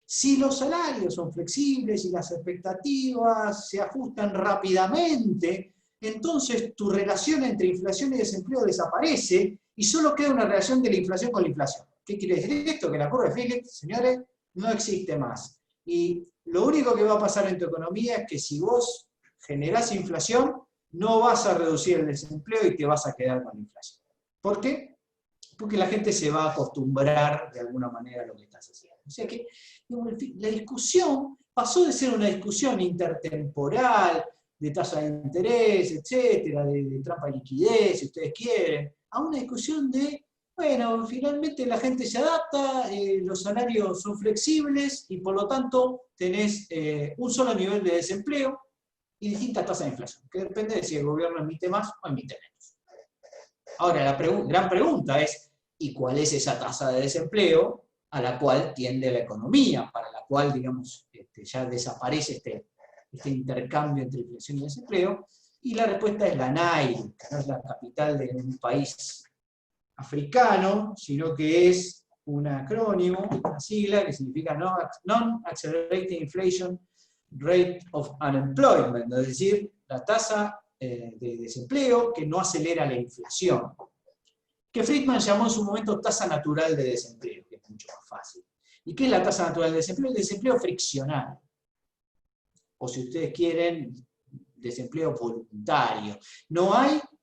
Si los salarios son flexibles y las expectativas se ajustan rápidamente, entonces tu relación entre inflación y desempleo desaparece y solo queda una relación de la inflación con la inflación. ¿Qué quiere decir esto? Que la curva de Phillips, señores, no existe más. Y lo único que va a pasar en tu economía es que si vos generás inflación, no vas a reducir el desempleo y te vas a quedar con la inflación. ¿Por qué? Porque la gente se va a acostumbrar de alguna manera a lo que estás haciendo. O sea que la discusión pasó de ser una discusión intertemporal, de tasa de interés, etcétera, de trampa de liquidez, si ustedes quieren, a una discusión de, bueno, finalmente la gente se adapta, los salarios son flexibles y por lo tanto tenés un solo nivel de desempleo y distintas tasas de inflación, que depende de si el gobierno emite más o emite menos. Ahora, la gran pregunta es, ¿y cuál es esa tasa de desempleo a la cual tiende la economía, para la cual, digamos, ya desaparece este intercambio entre inflación y desempleo? Y la respuesta es la Nairobi, que no es la capital de un país africano, sino que es un acrónimo, una sigla que significa Non-Accelerating Inflation Rate of Unemployment, es decir, la tasa de desempleo que no acelera la inflación, que Friedman llamó en su momento tasa natural de desempleo, que es mucho más fácil. ¿Y qué es la tasa natural de desempleo? El desempleo friccional, o si ustedes quieren, desempleo voluntario.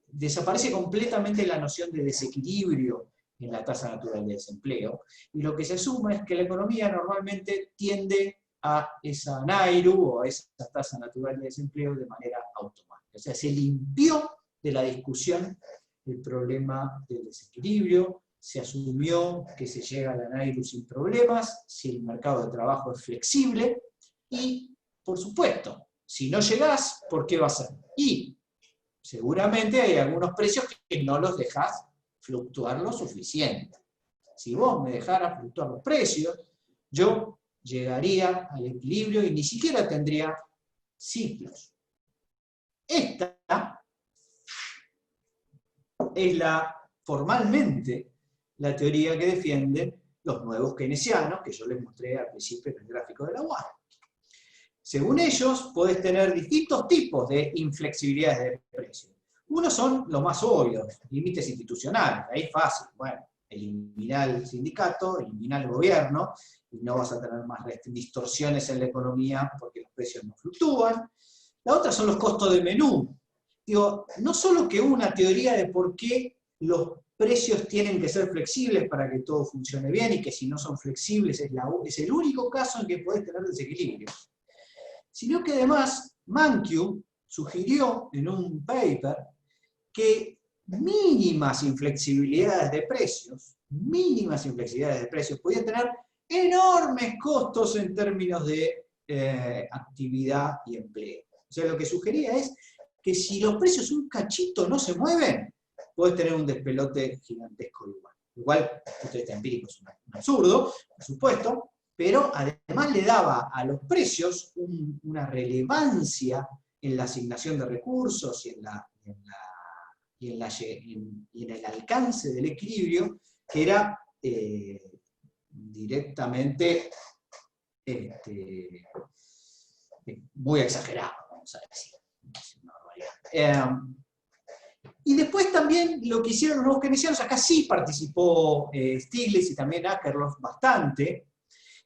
Desaparece completamente la noción de desequilibrio en la tasa natural de desempleo, y lo que se asume es que la economía normalmente tiende a esa NAIRU, o a esa tasa natural de desempleo, de manera automática. O sea, se limpió de la discusión el problema del desequilibrio, se asumió que se llega a la NAIRU sin problemas, si el mercado de trabajo es flexible, y, por supuesto, si no llegás, ¿por qué va a ser? Y seguramente hay algunos precios que no los dejás fluctuar lo suficiente. Si vos me dejaras fluctuar los precios, yo llegaría al equilibrio y ni siquiera tendría ciclos. Esta es formalmente la teoría que defienden los nuevos keynesianos, que yo les mostré al principio en el gráfico de la UAR. Según ellos, podés tener distintos tipos de inflexibilidades de precios. Uno son los más obvios, límites institucionales, ahí es fácil. Bueno, eliminar el sindicato, eliminar el gobierno, y no vas a tener más distorsiones en la economía porque los precios no fluctúan. La otra son los costos de menú. Digo, no solo que una teoría de por qué los precios tienen que ser flexibles para que todo funcione bien, y que si no son flexibles es el único caso en que podés tener desequilibrio, sino que además Mankiw sugirió en un paper que mínimas inflexibilidades de precios podían tener enormes costos en términos de actividad y empleo. O sea, lo que sugería es que si los precios un cachito no se mueven, podés tener un despelote gigantesco igual. Igual, esto empírico es un absurdo, por supuesto, pero además le daba a los precios una relevancia en la asignación de recursos y en el alcance del equilibrio, que era directamente muy exagerado, vamos a decir. Y después también lo que hicieron los nuevos keynesianos, acá sí participó Stiglitz y también Akerlof bastante,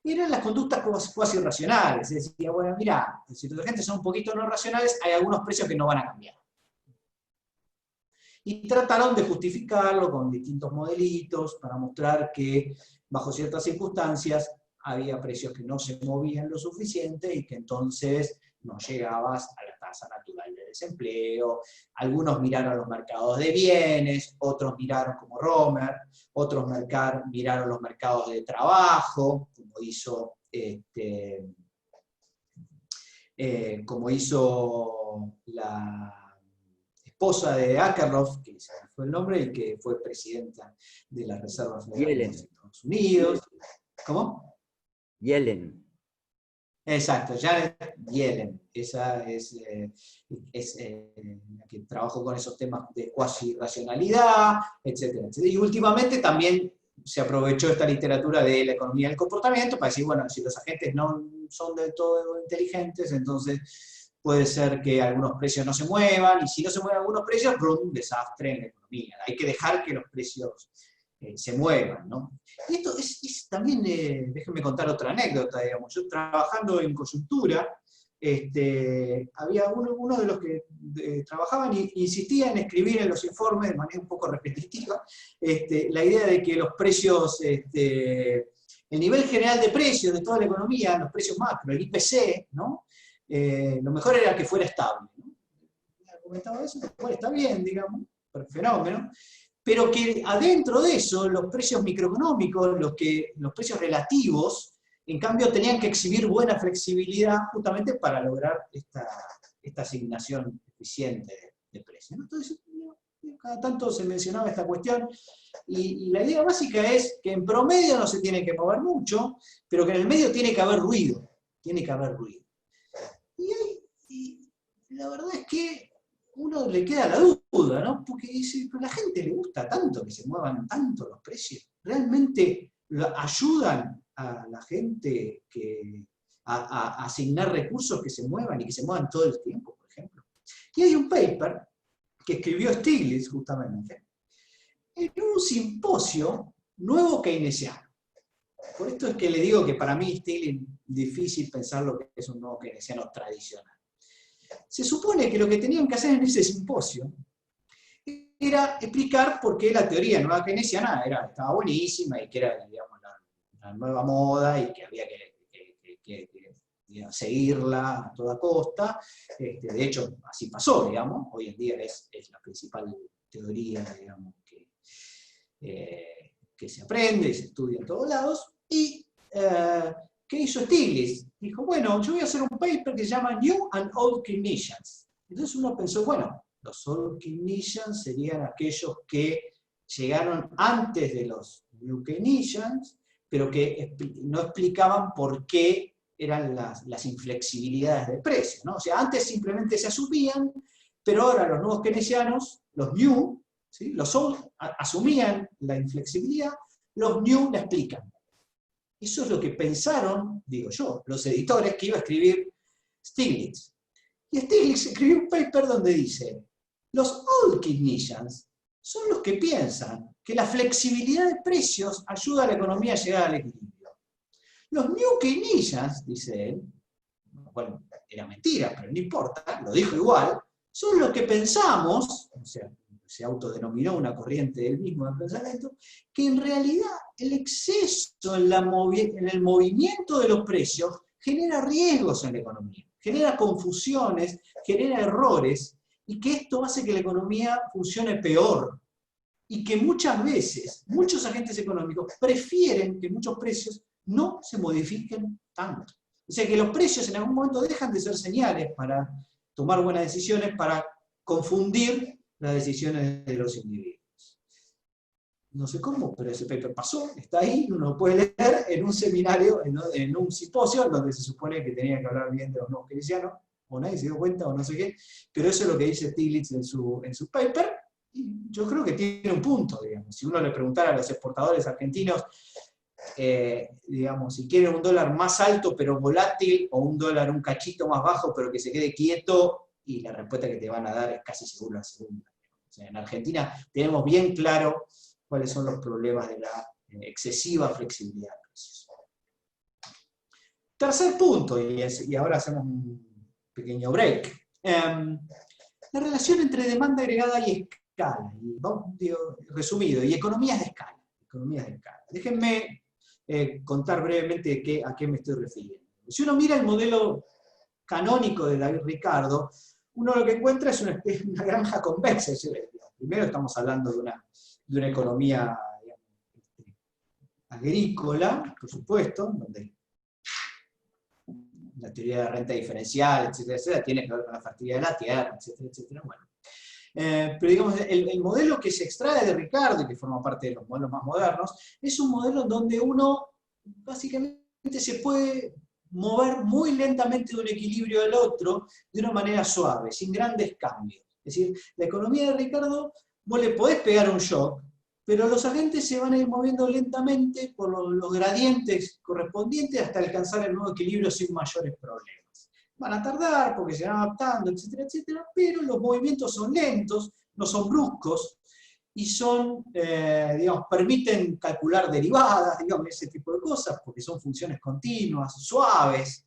eran las conductas cuasi racionales. Es decir, bueno, mira, si los agentes son un poquito no racionales, hay algunos precios que no van a cambiar. Y trataron de justificarlo con distintos modelitos para mostrar que bajo ciertas circunstancias había precios que no se movían lo suficiente y que entonces no llegabas a la tasa natural de desempleo. Algunos miraron los mercados de bienes, otros miraron como Romer, otros miraron los mercados de trabajo, como hizo la esposa de Akerlof, que se me fue el nombre, y que fue presidenta de la Reserva Federal de los Estados Unidos. ¿Cómo? Yellen. Exacto, Janet Yellen. Esa es la que trabajó con esos temas de cuasi racionalidad, etcétera, etcétera. Y últimamente también se aprovechó esta literatura de la economía del comportamiento para decir, bueno, si los agentes no son del todo inteligentes, entonces puede ser que algunos precios no se muevan, y si no se mueven algunos precios, ¡brum!, desastre en la economía. Hay que dejar que los precios se muevan, ¿no? Y esto es también, déjenme contar otra anécdota, digamos. Yo trabajando en coyuntura, había uno de los que trabajaban e insistía en escribir en los informes de manera un poco repetitiva la idea de que los precios, el nivel general de precios de toda la economía, los precios macro, el IPC, ¿no? Lo mejor era que fuera estable, ¿no? Comentaba eso, lo cual está bien, digamos, por el fenómeno, pero que adentro de eso, los precios microeconómicos, los precios relativos, en cambio tenían que exhibir buena flexibilidad justamente para lograr esta asignación eficiente de precios, ¿no? Entonces, cada tanto se mencionaba esta cuestión, y la idea básica es que en promedio no se tiene que mover mucho, pero que en el medio tiene que haber ruido, Y la verdad es que uno le queda la duda, ¿no? Porque dice, pero a la gente le gusta tanto que se muevan tanto los precios. ¿Realmente ayudan a la gente a asignar recursos que se muevan y que se muevan todo el tiempo, por ejemplo? Y hay un paper que escribió Stiglitz, justamente, en un simposio nuevo keynesiano. Por esto es que le digo que para mí Stiglitz es difícil pensar lo que es un nuevo keynesiano tradicional. Se supone que lo que tenían que hacer en ese simposio era explicar por qué la teoría nueva keynesiana estaba buenísima y que era, digamos, la nueva moda y que había que digamos, seguirla a toda costa. De hecho, así pasó, digamos. Hoy en día es la principal teoría, digamos, que se aprende y se estudia en todos lados. Y ¿qué hizo Stiglitz? Dijo, bueno, yo voy a hacer un paper que se llama New and Old Keynesians. Entonces uno pensó, bueno, los Old Keynesians serían aquellos que llegaron antes de los New Keynesians, pero que no explicaban por qué eran las inflexibilidades de precios, ¿no? O sea, antes simplemente se asumían, pero ahora los nuevos keynesianos, los New, ¿sí? Los Old asumían la inflexibilidad, los New la explican. Eso es lo que pensaron, digo yo, los editores que iba a escribir Stiglitz. Y Stiglitz escribió un paper donde dice, los Old Keynesians son los que piensan que la flexibilidad de precios ayuda a la economía a llegar al equilibrio. Los New Keynesians, dice él, bueno, era mentira, pero no importa, lo dijo igual, son los que pensamos, o sea, se autodenominó una corriente del mismo del pensamiento, que en realidad el exceso en el movimiento de los precios genera riesgos en la economía, genera confusiones, genera errores, y que esto hace que la economía funcione peor. Y que muchas veces, muchos agentes económicos prefieren que muchos precios no se modifiquen tanto. O sea que los precios en algún momento dejan de ser señales para tomar buenas decisiones, para confundir las decisiones de los individuos. no sé cómo, pero ese paper pasó, está ahí, uno lo puede leer en un seminario, en un simposio, donde se supone que tenía que hablar bien de los nuevos keynesianos, o nadie se dio cuenta, o no sé qué, pero eso es lo que dice Stiglitz en su paper, y yo creo que tiene un punto, digamos. Si uno le preguntara a los exportadores argentinos, digamos, si quieren un dólar más alto pero volátil, o un dólar un cachito más bajo pero que se quede quieto, y la respuesta que te van a dar es casi seguro la segunda. O sea, en Argentina tenemos bien claro cuáles son los problemas de la excesiva flexibilidad de precios. Tercer punto, y ahora hacemos un pequeño break. La relación entre demanda agregada y escala, y, digo, resumido, y economías de escala. Economías de escala. Déjenme contar brevemente a qué me estoy refiriendo. Si uno mira el modelo canónico de David Ricardo, uno lo que encuentra es una granja convexa. Primero estamos hablando de una economía, digamos, agrícola, por supuesto, donde la teoría de la renta diferencial, etcétera, etcétera, tiene que ver con la fertilidad de la tierra, etcétera, etcétera. Bueno. Pero digamos, el modelo que se extrae de Ricardo y que forma parte de los modelos más modernos, es un modelo donde uno básicamente se puede mover muy lentamente de un equilibrio al otro de una manera suave, sin grandes cambios. Es decir, la economía de Ricardo, vos le podés pegar un shock, pero los agentes se van a ir moviendo lentamente por los gradientes correspondientes hasta alcanzar el nuevo equilibrio sin mayores problemas. Van a tardar porque se van adaptando, etcétera, etcétera, pero los movimientos son lentos, no son bruscos, y son, digamos, permiten calcular derivadas, digamos, ese tipo de cosas, porque son funciones continuas, suaves.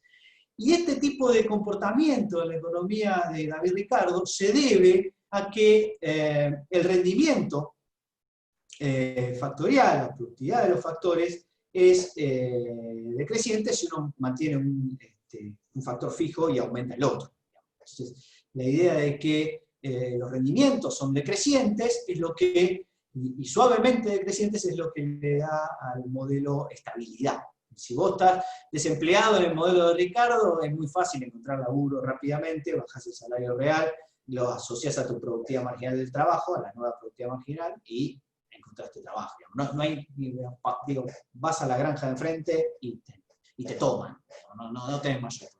Y este tipo de comportamiento en la economía de David Ricardo se debe a que el rendimiento factorial, la productividad de los factores, es decreciente si uno mantiene un factor fijo y aumenta el otro. Entonces, la idea de que los rendimientos son decrecientes es lo que, y suavemente decrecientes, es lo que le da al modelo estabilidad. Si vos estás desempleado en el modelo de Ricardo, es muy fácil encontrar laburo rápidamente, bajás el salario real, lo asocias a tu productividad marginal del trabajo, a la nueva productividad marginal, y encontraste trabajo. No hay, digo, vas a la granja de enfrente y te toman. No tenés mayor problema.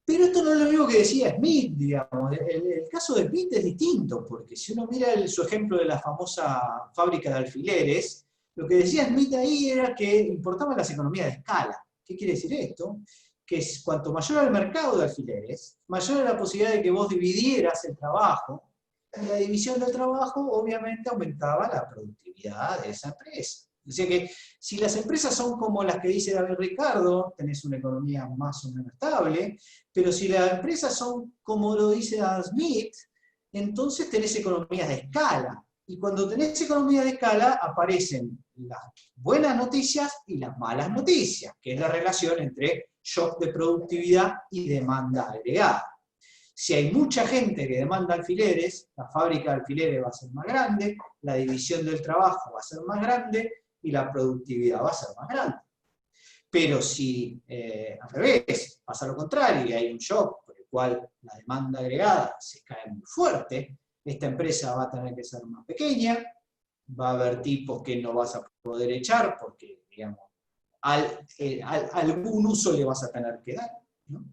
Pero esto no es lo mismo que decía Smith, digamos. El caso de Smith es distinto, porque si uno mira su ejemplo de la famosa fábrica de alfileres, lo que decía Smith ahí era que importaban las economías de escala. ¿Qué quiere decir esto? Que cuanto mayor era el mercado de alfileres, mayor era la posibilidad de que vos dividieras el trabajo, y la división del trabajo obviamente aumentaba la productividad de esa empresa. O sea que si las empresas son como las que dice David Ricardo, tenés una economía más o menos estable, pero si las empresas son como lo dice Adam Smith, entonces tenés economías de escala. Y cuando tenés economías de escala aparecen las buenas noticias y las malas noticias, que es la relación entre shock de productividad y demanda agregada. Si hay mucha gente que demanda alfileres, la fábrica de alfileres va a ser más grande, la división del trabajo va a ser más grande y la productividad va a ser más grande. Pero si al revés, pasa lo contrario y hay un shock por el cual la demanda agregada se cae muy fuerte, esta empresa va a tener que ser más pequeña, va a haber tipos que no vas a poder echar porque, digamos, algún uso le vas a tener que dar, ¿no?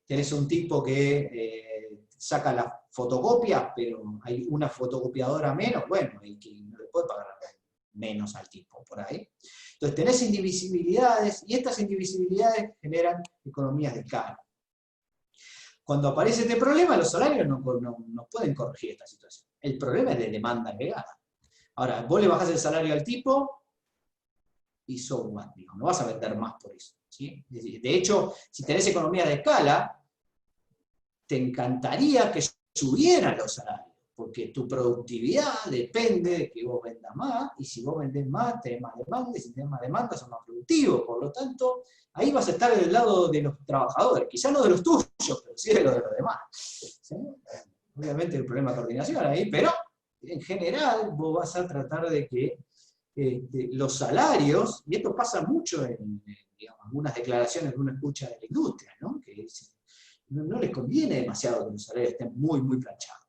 Tenés un tipo que saca la fotocopia, pero hay una fotocopiadora menos, bueno, y que no le puede pagar menos al tipo por ahí. Entonces tenés indivisibilidades, y estas indivisibilidades generan economías de escala. Cuando aparece este problema, los salarios no pueden corregir esta situación. El problema es de demanda agregada. Ahora, vos le bajás el salario al tipo, y so what, no vas a vender más por eso, ¿sí? De hecho, si tenés economía de escala, te encantaría que subieran los salarios, porque tu productividad depende de que vos vendas más, y si vos vendés más, tenés más demanda, y si tenés más demanda, sos más productivo. Por lo tanto, ahí vas a estar del lado de los trabajadores, quizá no de los tuyos, pero sí de los demás. ¿Sí? Obviamente hay un problema de coordinación ahí, pero en general vos vas a tratar de que los salarios, y esto pasa mucho en digamos, algunas declaraciones que uno escucha de la industria, ¿no? Que no les conviene demasiado que los salarios estén muy, muy planchados.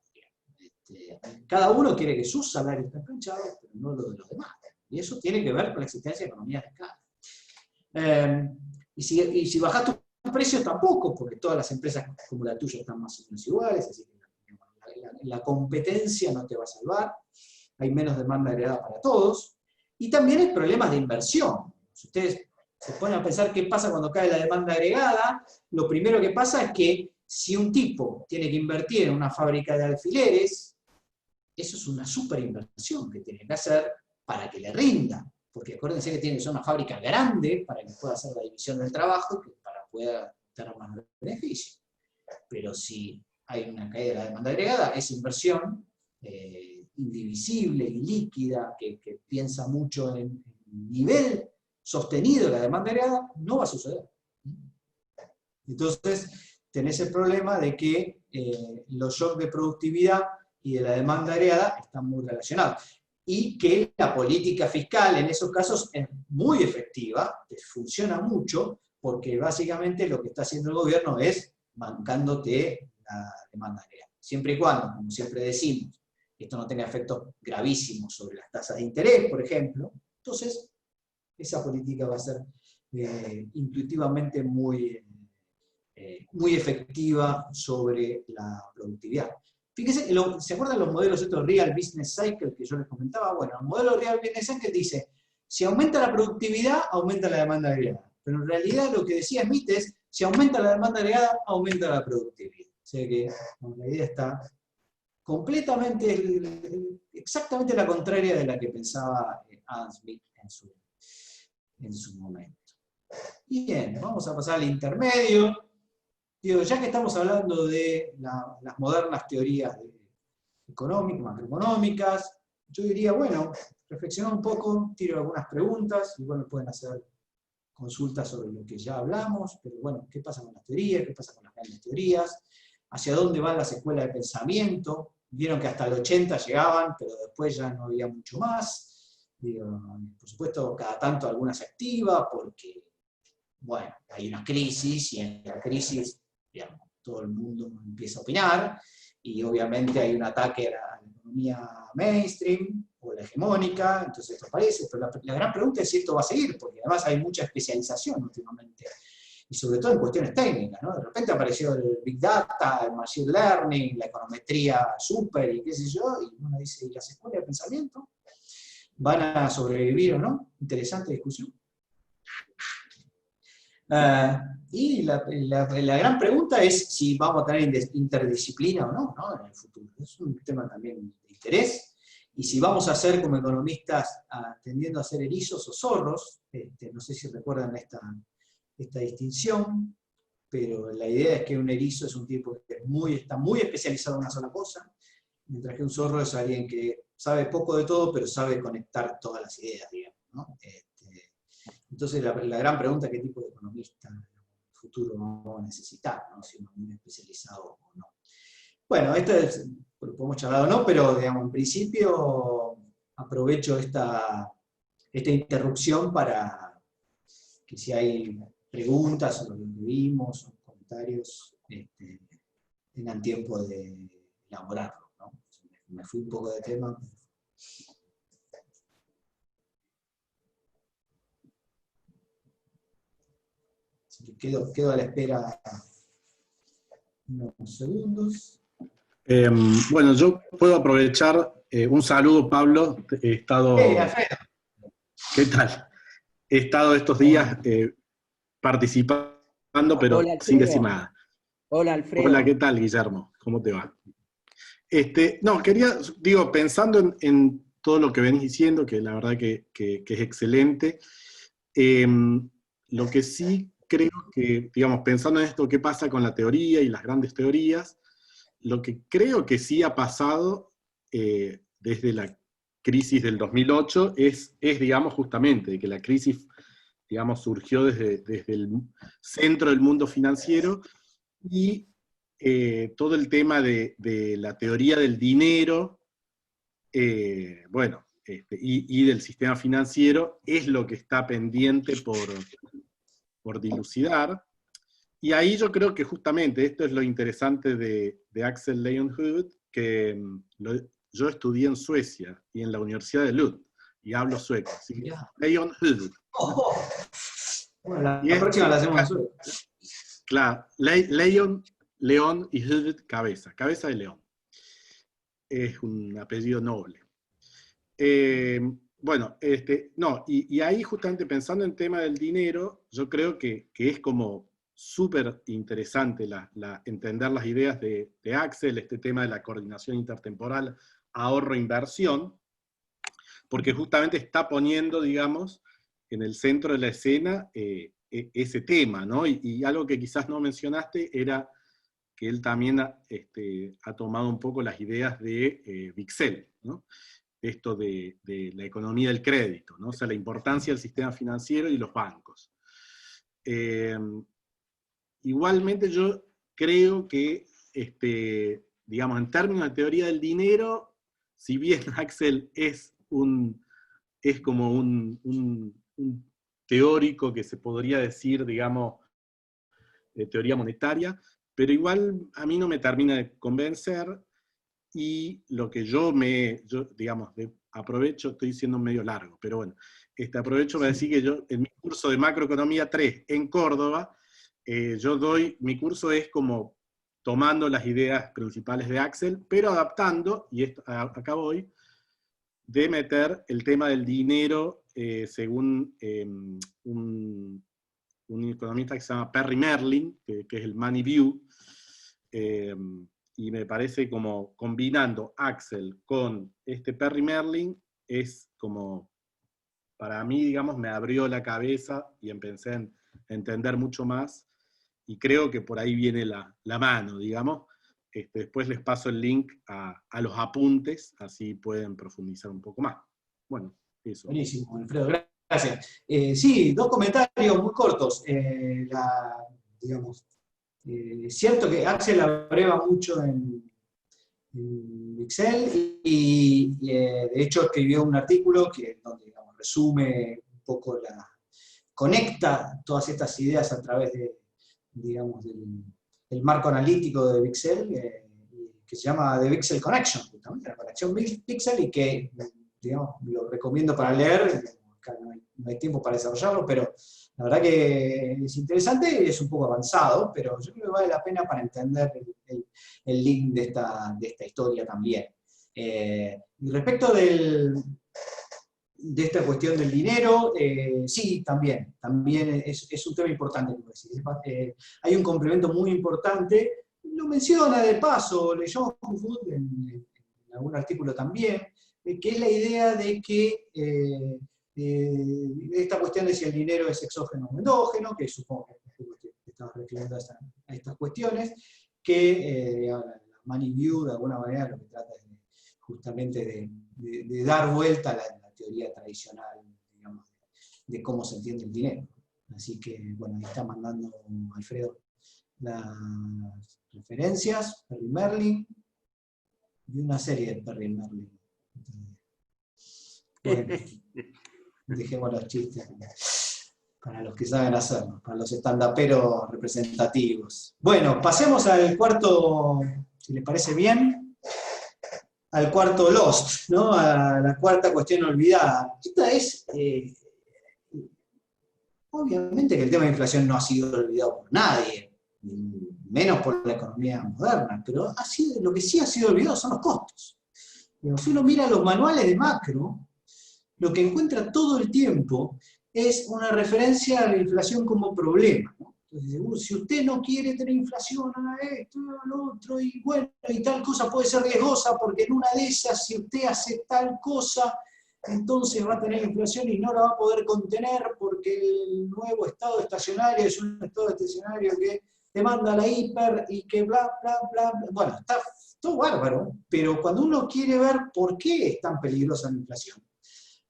Cada uno quiere que sus salarios estén planchados, pero no los de los demás. Y eso tiene que ver con la existencia de economías de escala. Y si bajas tus precios tampoco, porque todas las empresas como la tuya están más o menos iguales, así que la competencia no te va a salvar, hay menos demanda agregada para todos, y también hay problemas de inversión. Si ustedes se ponen a pensar qué pasa cuando cae la demanda agregada, lo primero que pasa es que si un tipo tiene que invertir en una fábrica de alfileres, eso es una super inversión que tiene que hacer para que le rinda, porque acuérdense que tiene que ser una fábrica grande para que pueda hacer la división del trabajo y para que pueda tener más beneficio. Pero si hay una caída de la demanda agregada, esa inversión indivisible y líquida, que piensa mucho en nivel sostenido de la demanda agregada, no va a suceder. Entonces, tenés el problema de que los shocks de productividad y de la demanda agregada están muy relacionados. Y que la política fiscal en esos casos es muy efectiva, funciona mucho, porque básicamente lo que está haciendo el gobierno es bancándote la demanda agregada. Siempre y cuando, como siempre decimos, esto no tenga efectos gravísimos sobre las tasas de interés, por ejemplo, entonces esa política va a ser intuitivamente muy efectiva sobre la productividad. Fíjense, ¿se acuerdan los modelos estos Real Business Cycle que yo les comentaba? Bueno, el modelo Real Business Cycle dice, si aumenta la productividad, aumenta la demanda agregada. Pero en realidad lo que decía Smith es, si aumenta la demanda agregada, aumenta la productividad. O sea que la idea está completamente, exactamente la contraria de la que pensaba Adam Smith en su momento. Bien, vamos a pasar al intermedio. Digo, ya que estamos hablando de las modernas teorías macroeconómicas, yo diría, bueno, reflexionar un poco, tiro algunas preguntas, igual me pueden hacer consultas sobre lo que ya hablamos, pero bueno, ¿qué pasa con las teorías? ¿Qué pasa con las grandes teorías? ¿Hacia dónde van las escuelas de pensamiento? Vieron que hasta el 80 llegaban, pero después ya no había mucho más. Digo, por supuesto, cada tanto alguna se activa, porque, bueno, hay una crisis, y en la crisis, digamos, todo el mundo empieza a opinar, y obviamente hay un ataque a la economía mainstream, o la hegemónica, entonces esto aparece, pero la gran pregunta es si esto va a seguir, porque además hay mucha especialización últimamente, y sobre todo en cuestiones técnicas, ¿no? De repente apareció el Big Data, el Machine Learning, la econometría super, y qué sé yo, y uno dice, ¿y las escuelas de pensamiento van a sobrevivir o no? Interesante discusión. Y la gran pregunta es si vamos a tener interdisciplina o no, ¿no? En el futuro. Es un tema también de interés. Y si vamos a ser como economistas tendiendo a ser erizos o zorros, no sé si recuerdan esta distinción, pero la idea es que un erizo es un tipo que está muy especializado en una sola cosa, mientras que un zorro es alguien que sabe poco de todo, pero sabe conectar todas las ideas, digamos, ¿no? Entonces la gran pregunta es qué tipo de economista en el futuro vamos a necesitar, ¿no? Si uno es muy especializado o no. Bueno, esto lo podemos charlar o no, pero digamos, en principio aprovecho esta interrupción para que si hay preguntas sobre lo que vimos o comentarios, tengan tiempo de elaborarlo, ¿no? Me fui un poco de tema. Quedo a la espera unos segundos. Bueno, yo puedo aprovechar un saludo, Pablo. He estado... ¿Qué tal? He estado estos días participando, pero hola, sin decir nada. Hola, Alfredo. Hola, ¿qué tal, Guillermo? ¿Cómo te va? No, pensando en todo lo que venís diciendo, que la verdad que es excelente, lo que sí creo que, digamos, pensando en esto, qué pasa con la teoría y las grandes teorías, lo que creo que sí ha pasado desde la crisis del 2008 es, digamos, justamente, que la crisis, digamos, surgió desde el centro del mundo financiero y todo el tema de la teoría del dinero, bueno, y del sistema financiero es lo que está pendiente por dilucidar. Y ahí yo creo que justamente esto es lo interesante de Axel Leonhood, que yo estudié en Suecia y en la Universidad de Lund, y hablo sueco. Así que, Leon Huvud. Bueno, la próxima la hacemos en sueco. Claro, León y Huvud, cabeza de león. Es un apellido noble. Bueno, no, y ahí justamente pensando en tema del dinero, yo creo que es como súper interesante entender las ideas de Axel, este tema de la coordinación intertemporal, ahorro-inversión, porque justamente está poniendo, digamos, en el centro de la escena ese tema, ¿no? Y algo que quizás no mencionaste era que él también ha tomado un poco las ideas de Wicksell, ¿no? Esto de la economía del crédito, ¿no? O sea, la importancia del sistema financiero y los bancos. Igualmente yo creo que, digamos, en términos de teoría del dinero, si bien Axel es como un teórico que se podría decir, digamos, de teoría monetaria, pero igual a mí no me termina de convencer, y lo que yo digamos, aprovecho, estoy siendo medio largo, pero bueno, aprovecho para decir que yo, en mi curso de Macroeconomía 3 en Córdoba, mi curso es como tomando las ideas principales de Axel, pero adaptando, y acá voy, de meter el tema del dinero según un economista que se llama Perry Merlin, que es el Money View, y me parece como combinando Axel con Perry Merlin, es como, para mí, digamos, me abrió la cabeza y empecé a entender mucho más, y creo que por ahí viene la mano, digamos. Después les paso el link a los apuntes, así pueden profundizar un poco más. Bueno, eso. Buenísimo, Alfredo, gracias. Sí, dos comentarios muy cortos. Digamos, cierto que Axel abreva mucho en Excel y de hecho escribió un artículo donde, digamos, resume un poco conecta todas estas ideas a través de, digamos, del marco analítico de Excel, que se llama The Pixel Connection, justamente la conexión Pixel, y que, digamos, lo recomiendo para leer. Acá no hay tiempo para desarrollarlo, pero la verdad que es interesante y es un poco avanzado, pero yo creo que vale la pena para entender el link de esta historia también. Y respecto de esta cuestión del dinero, sí, también es un tema importante. Hay un complemento muy importante, lo menciona de paso, leyó Food en algún artículo también, que es la idea de que esta cuestión de si el dinero es exógeno o endógeno, que supongo que estaba refiriendo a estas cuestiones, que la Money View de alguna manera lo que trata es justamente de dar vuelta a la teoría tradicional, digamos, de cómo se entiende el dinero. Así que, bueno, ahí está mandando Alfredo las referencias, Perry Merlin, y una serie de Perry Merlin. Bueno, dejemos los chistes para los que saben hacerlo, para los estandaperos representativos. Bueno, pasemos al cuarto, si les parece bien, al cuarto Lost, ¿no? A la cuarta cuestión olvidada. Esta es, obviamente que el tema de inflación no ha sido olvidado por nadie, menos por la economía moderna, pero lo que sí ha sido olvidado son los costos. Si uno mira los manuales de macro, lo que encuentra todo el tiempo es una referencia a la inflación como problema, ¿no? Entonces, si usted no quiere tener inflación, haga esto, lo otro, y bueno, y tal cosa puede ser riesgosa, porque en una de esas, si usted hace tal cosa, entonces va a tener inflación y no la va a poder contener, porque el nuevo estado estacionario es un estado estacionario que demanda la hiper y que bla, bla, bla, bla. Bueno, está todo bárbaro, pero cuando uno quiere ver por qué es tan peligrosa la inflación,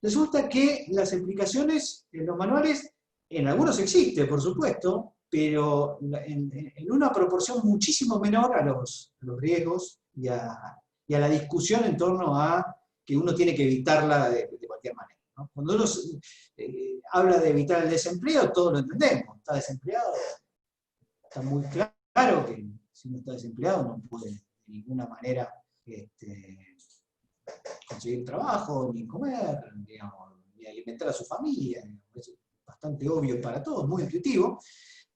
resulta que las explicaciones en los manuales, en algunos existen, por supuesto, pero en una proporción muchísimo menor a los riesgos y a la discusión en torno a que uno tiene que evitarla de cualquier manera, ¿no? Cuando uno habla de evitar el desempleo, todos lo entendemos. Está desempleado, está muy claro que si uno está desempleado no puede de ninguna manera conseguir trabajo, ni comer, digamos, ni alimentar a su familia. Es bastante obvio para todos, muy intuitivo,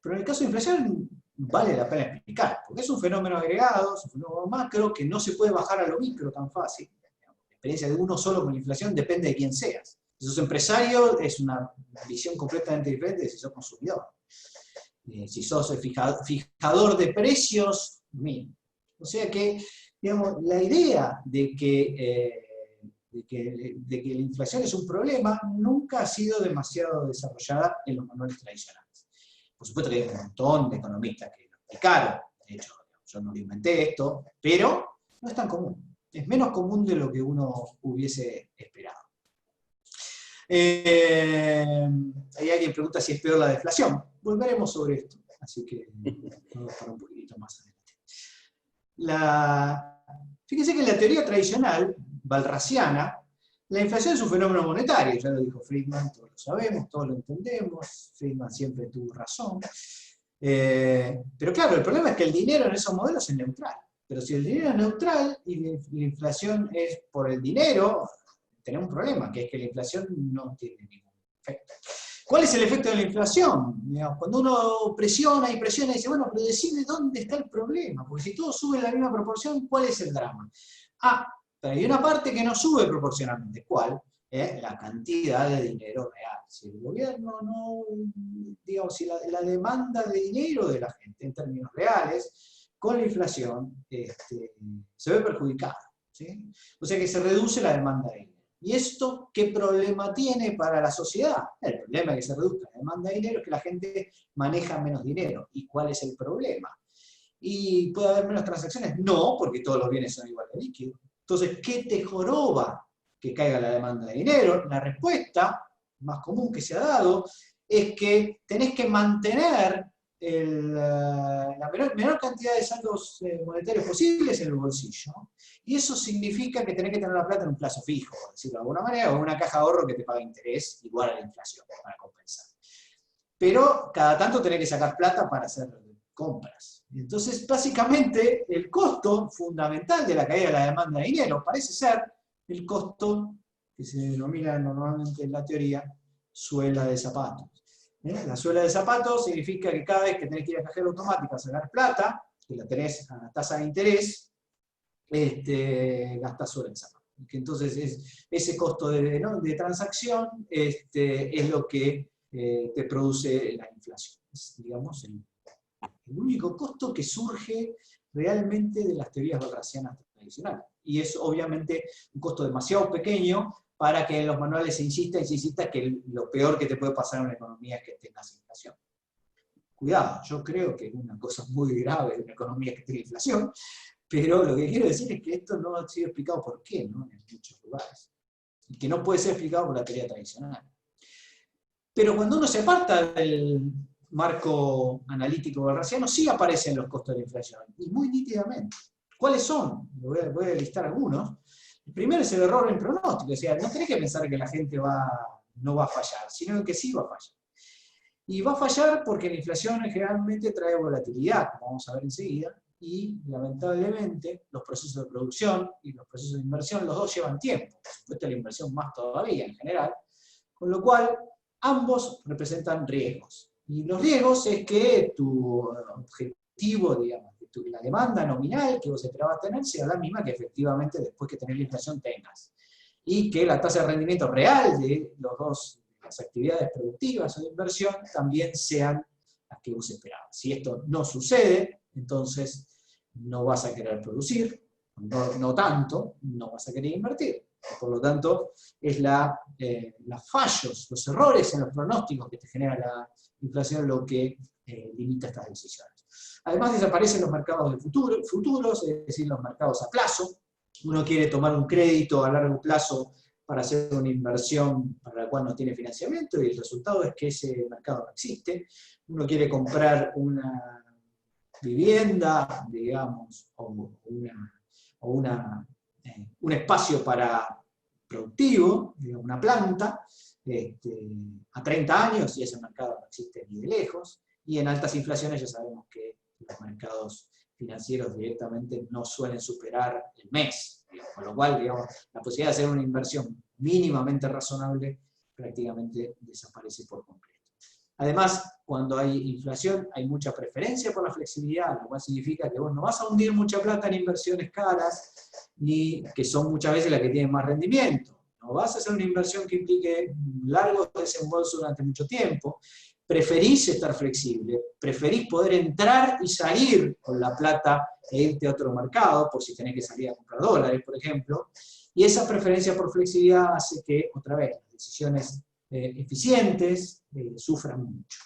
pero en el caso de inflación vale la pena explicar, porque es un fenómeno agregado, es un fenómeno macro que no se puede bajar a lo micro tan fácil. La experiencia de uno solo con la inflación depende de quién seas. Si sos empresario, es una visión completamente diferente de si sos consumidor. Si sos el fijador de precios, bien. O sea que, digamos, la idea de que la inflación es un problema nunca ha sido demasiado desarrollada en los manuales tradicionales. Por supuesto que hay un montón de economistas que lo explicaron, de hecho, yo no lo inventé esto, pero no es tan común. Es menos común de lo que uno hubiese esperado. Hay alguien que pregunta si es peor la deflación. Volveremos sobre esto, así que vamos para un poquitito más adelante. Fíjense que en la teoría tradicional, balraciana, la inflación es un fenómeno monetario, ya lo dijo Friedman, todos lo sabemos, todos lo entendemos, Friedman siempre tuvo razón. Pero claro, el problema es que el dinero en esos modelos es neutral. Pero si el dinero es neutral y la inflación es por el dinero, tenemos un problema, que es que la inflación no tiene ningún efecto. ¿Cuál es el efecto de la inflación? Cuando uno presiona y presiona y dice, bueno, pero decide dónde está el problema, porque si todo sube en la misma proporción, ¿cuál es el drama? Pero hay una parte que no sube proporcionalmente. ¿Cuál? La cantidad de dinero real. Si el gobierno no, digamos, si la demanda de dinero de la gente en términos reales, con la inflación, se ve perjudicada, ¿sí? O sea que se reduce la demanda de dinero. ¿Y esto qué problema tiene para la sociedad? El problema de que se reduzca la demanda de dinero es que la gente maneja menos dinero. ¿Y cuál es el problema? ¿Y puede haber menos transacciones? No, porque todos los bienes son igual de líquidos. Entonces, ¿qué te joroba que caiga la demanda de dinero? La respuesta más común que se ha dado es que tenés que mantener la menor cantidad de saldos monetarios posibles en el bolsillo. Y eso significa que tenés que tener la plata en un plazo fijo, por decirlo de alguna manera, o en una caja de ahorro que te paga interés igual a la inflación para compensar. Pero cada tanto tenés que sacar plata para hacer compras. Entonces, básicamente, el costo fundamental de la caída de la demanda de dinero parece ser el costo que se denomina normalmente en la teoría suela de zapatos. La suela de zapatos significa que cada vez que tenés que ir a cajero automático a sacar plata, que la tenés a tasa de interés, gastás suela de zapatos. Que entonces ese costo de transacción es lo que te produce la inflación. Es, digamos, el único costo que surge realmente de las teorías balracianas tradicionales. Y es obviamente un costo demasiado pequeño para que en los manuales se insista que lo peor que te puede pasar en una economía es que tengas inflación. Cuidado, yo creo que es una cosa muy grave de una economía que tenga inflación, pero lo que quiero decir es que esto no ha sido explicado por qué, ¿no? En muchos lugares. Y que no puede ser explicado por la teoría tradicional. Pero cuando uno se aparta del marco analítico balraciano, sí aparecen los costos de la inflación, y muy nítidamente. ¿Cuáles son? Voy a listar algunos. El primero es el error en pronóstico, o sea, no tenés que pensar que la gente no va a fallar, sino que sí va a fallar. Y va a fallar porque la inflación generalmente trae volatilidad, como vamos a ver enseguida, y lamentablemente los procesos de producción y los procesos de inversión, los dos llevan tiempo, por supuesto la inversión más todavía en general, con lo cual ambos representan riesgos. Y los riesgos es que tu objetivo, digamos, la demanda nominal que vos esperabas tener sea la misma que efectivamente después que tenés la inflación tengas. Y que la tasa de rendimiento real de las actividades productivas o de inversión también sean las que vos esperabas. Si esto no sucede, entonces no vas a querer producir, no tanto, no vas a querer invertir. Por lo tanto, es los fallos, los errores en los pronósticos que te genera la inflación lo que limita estas decisiones. Además desaparecen los mercados de futuros, es decir, los mercados a plazo. Uno quiere tomar un crédito a largo plazo para hacer una inversión para la cual no tiene financiamiento y el resultado es que ese mercado no existe. Uno quiere comprar una vivienda, digamos, o un espacio productivo, digamos, una planta, a 30 años, y ese mercado no existe ni de lejos, y en altas inflaciones ya sabemos que los mercados financieros directamente no suelen superar el mes, digamos, con lo cual, digamos, la posibilidad de hacer una inversión mínimamente razonable prácticamente desaparece por completo. Además, cuando hay inflación, hay mucha preferencia por la flexibilidad, lo cual significa que vos no vas a hundir mucha plata en inversiones caras, ni que son muchas veces las que tienen más rendimiento. No vas a hacer una inversión que implique largos desembolsos durante mucho tiempo. Preferís estar flexible, preferís poder entrar y salir con la plata e irte a otro mercado, por si tenés que salir a comprar dólares, por ejemplo. Y esa preferencia por flexibilidad hace que, otra vez, las decisiones eficientes sufran mucho.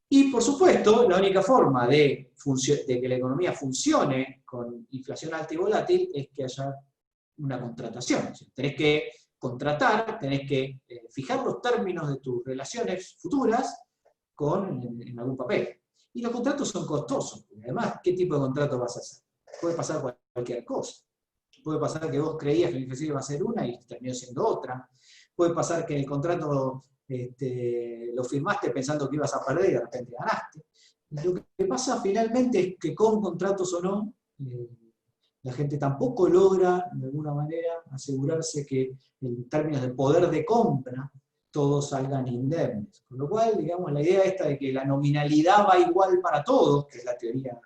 Y por supuesto, la única forma de que la economía funcione con inflación alta y volátil es que haya una contratación. O sea, tenés que contratar, tenés que fijar los términos de tus relaciones futuras en algún papel. Y los contratos son costosos. Además, ¿qué tipo de contrato vas a hacer? Puede pasar cualquier cosa. Puede pasar que vos creías que la inflación iba a ser una y terminó siendo otra. Puede pasar que el contrato lo firmaste pensando que ibas a perder y de repente ganaste. Lo que pasa finalmente es que con contratos o no, la gente tampoco logra, de alguna manera, asegurarse que en términos de poder de compra, todos salgan indemnes. Con lo cual, digamos, la idea esta de que la nominalidad va igual para todos, que es la teoría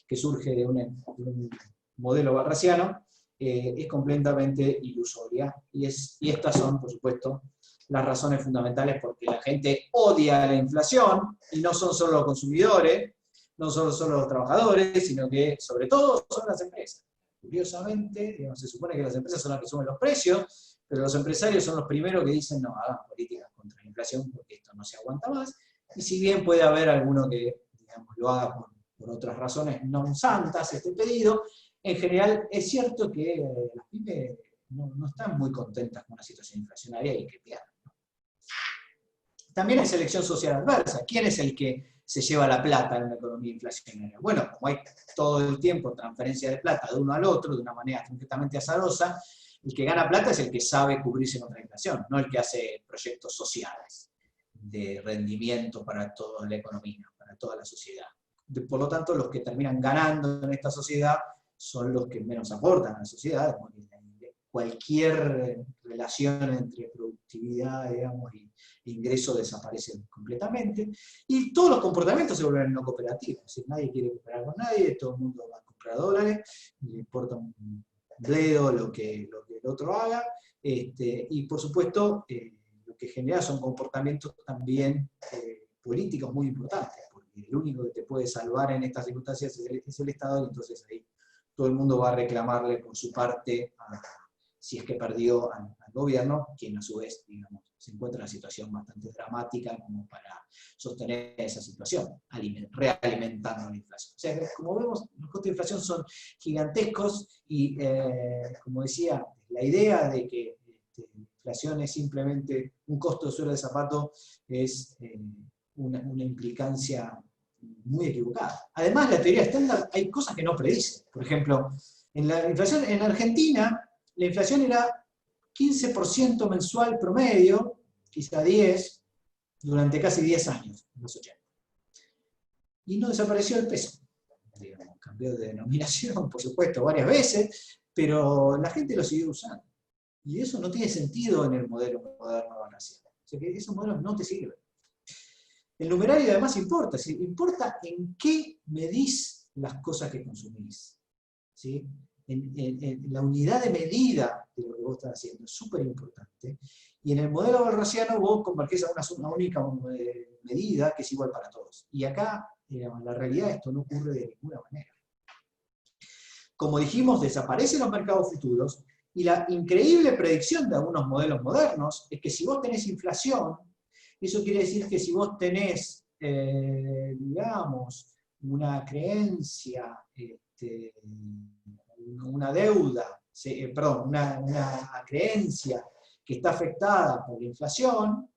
que surge de un modelo barrasiano, es completamente ilusoria. Y estas son, por supuesto, las razones fundamentales porque la gente odia la inflación, y no son solo los consumidores, no son solo los trabajadores, sino que, sobre todo, son las empresas. Curiosamente, digamos, se supone que las empresas son las que suben los precios, pero los empresarios son los primeros que dicen, no, hagan políticas contra la inflación porque esto no se aguanta más. Y si bien puede haber alguno que, digamos, lo haga por otras razones no santas, este pedido, en general es cierto que las pymes no están muy contentas con la situación inflacionaria y que pierden. También hay selección social adversa. ¿Quién es el que se lleva la plata en una economía inflacionaria? Bueno, como hay todo el tiempo transferencia de plata de uno al otro de una manera completamente azarosa, el que gana plata es el que sabe cubrirse contra la inflación, no el que hace proyectos sociales de rendimiento para toda la economía, para toda la sociedad. Por lo tanto, los que terminan ganando en esta sociedad son los que menos aportan a la sociedad, porque cualquier relación entre productividad, digamos, e ingreso desaparece completamente, y todos los comportamientos se vuelven no cooperativos. Si nadie quiere cooperar con nadie, todo el mundo va a comprar dólares, le importa un bledo lo que el otro haga, y por supuesto, lo que genera son comportamientos también políticos muy importantes, porque el único que te puede salvar en estas circunstancias es el Estado, y entonces ahí todo el mundo va a reclamarle por su parte si es que perdió al gobierno, quien a su vez, digamos, se encuentra en una situación bastante dramática como para sostener esa situación, realimentando la inflación. O sea, como vemos, los costos de inflación son gigantescos y, como decía, la idea de que la inflación es simplemente un costo de suela de zapato es una implicancia muy equivocada. Además, la teoría estándar hay cosas que no predice. Por ejemplo, en la inflación en Argentina, la inflación era 15% mensual promedio, quizá 10%, durante casi 10 años, en los 80. Y no desapareció el peso. Digamos, cambió de denominación, por supuesto, varias veces, pero la gente lo siguió usando. Y eso no tiene sentido en el modelo moderno barrasiano. O sea que esos modelos no te sirven. El numerario además importa, ¿sí? Importa en qué medís las cosas que consumís. ¿Sí? En la unidad de medida de lo que vos estás haciendo, es súper importante. Y en el modelo barrasiano vos convertís a una única medida que es igual para todos. Y acá, en la realidad, esto no ocurre de ninguna manera. Como dijimos, desaparecen los mercados futuros, y la increíble predicción de algunos modelos modernos es que si vos tenés inflación, eso quiere decir que si vos tenés, digamos, una creencia, una deuda, una creencia que está afectada por la inflación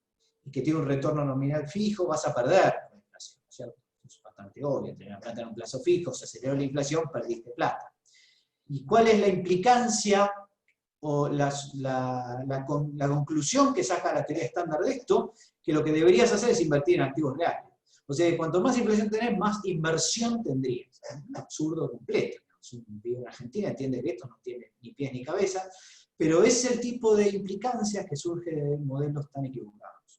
y que tiene un retorno nominal fijo, vas a perder con la inflación, ¿cierto? Es bastante obvio, tener plata en un plazo fijo, se aceleró la inflación, perdiste plata. ¿Y cuál es la implicancia o la conclusión que saca la teoría estándar de esto? Que lo que deberías hacer es invertir en activos reales. O sea, cuanto más inflación tenés, más inversión tendrías. Es un absurdo completo. Si uno vive en Argentina entiende que esto no tiene ni pies ni cabeza, pero es el tipo de implicancias que surge de modelos tan equivocados.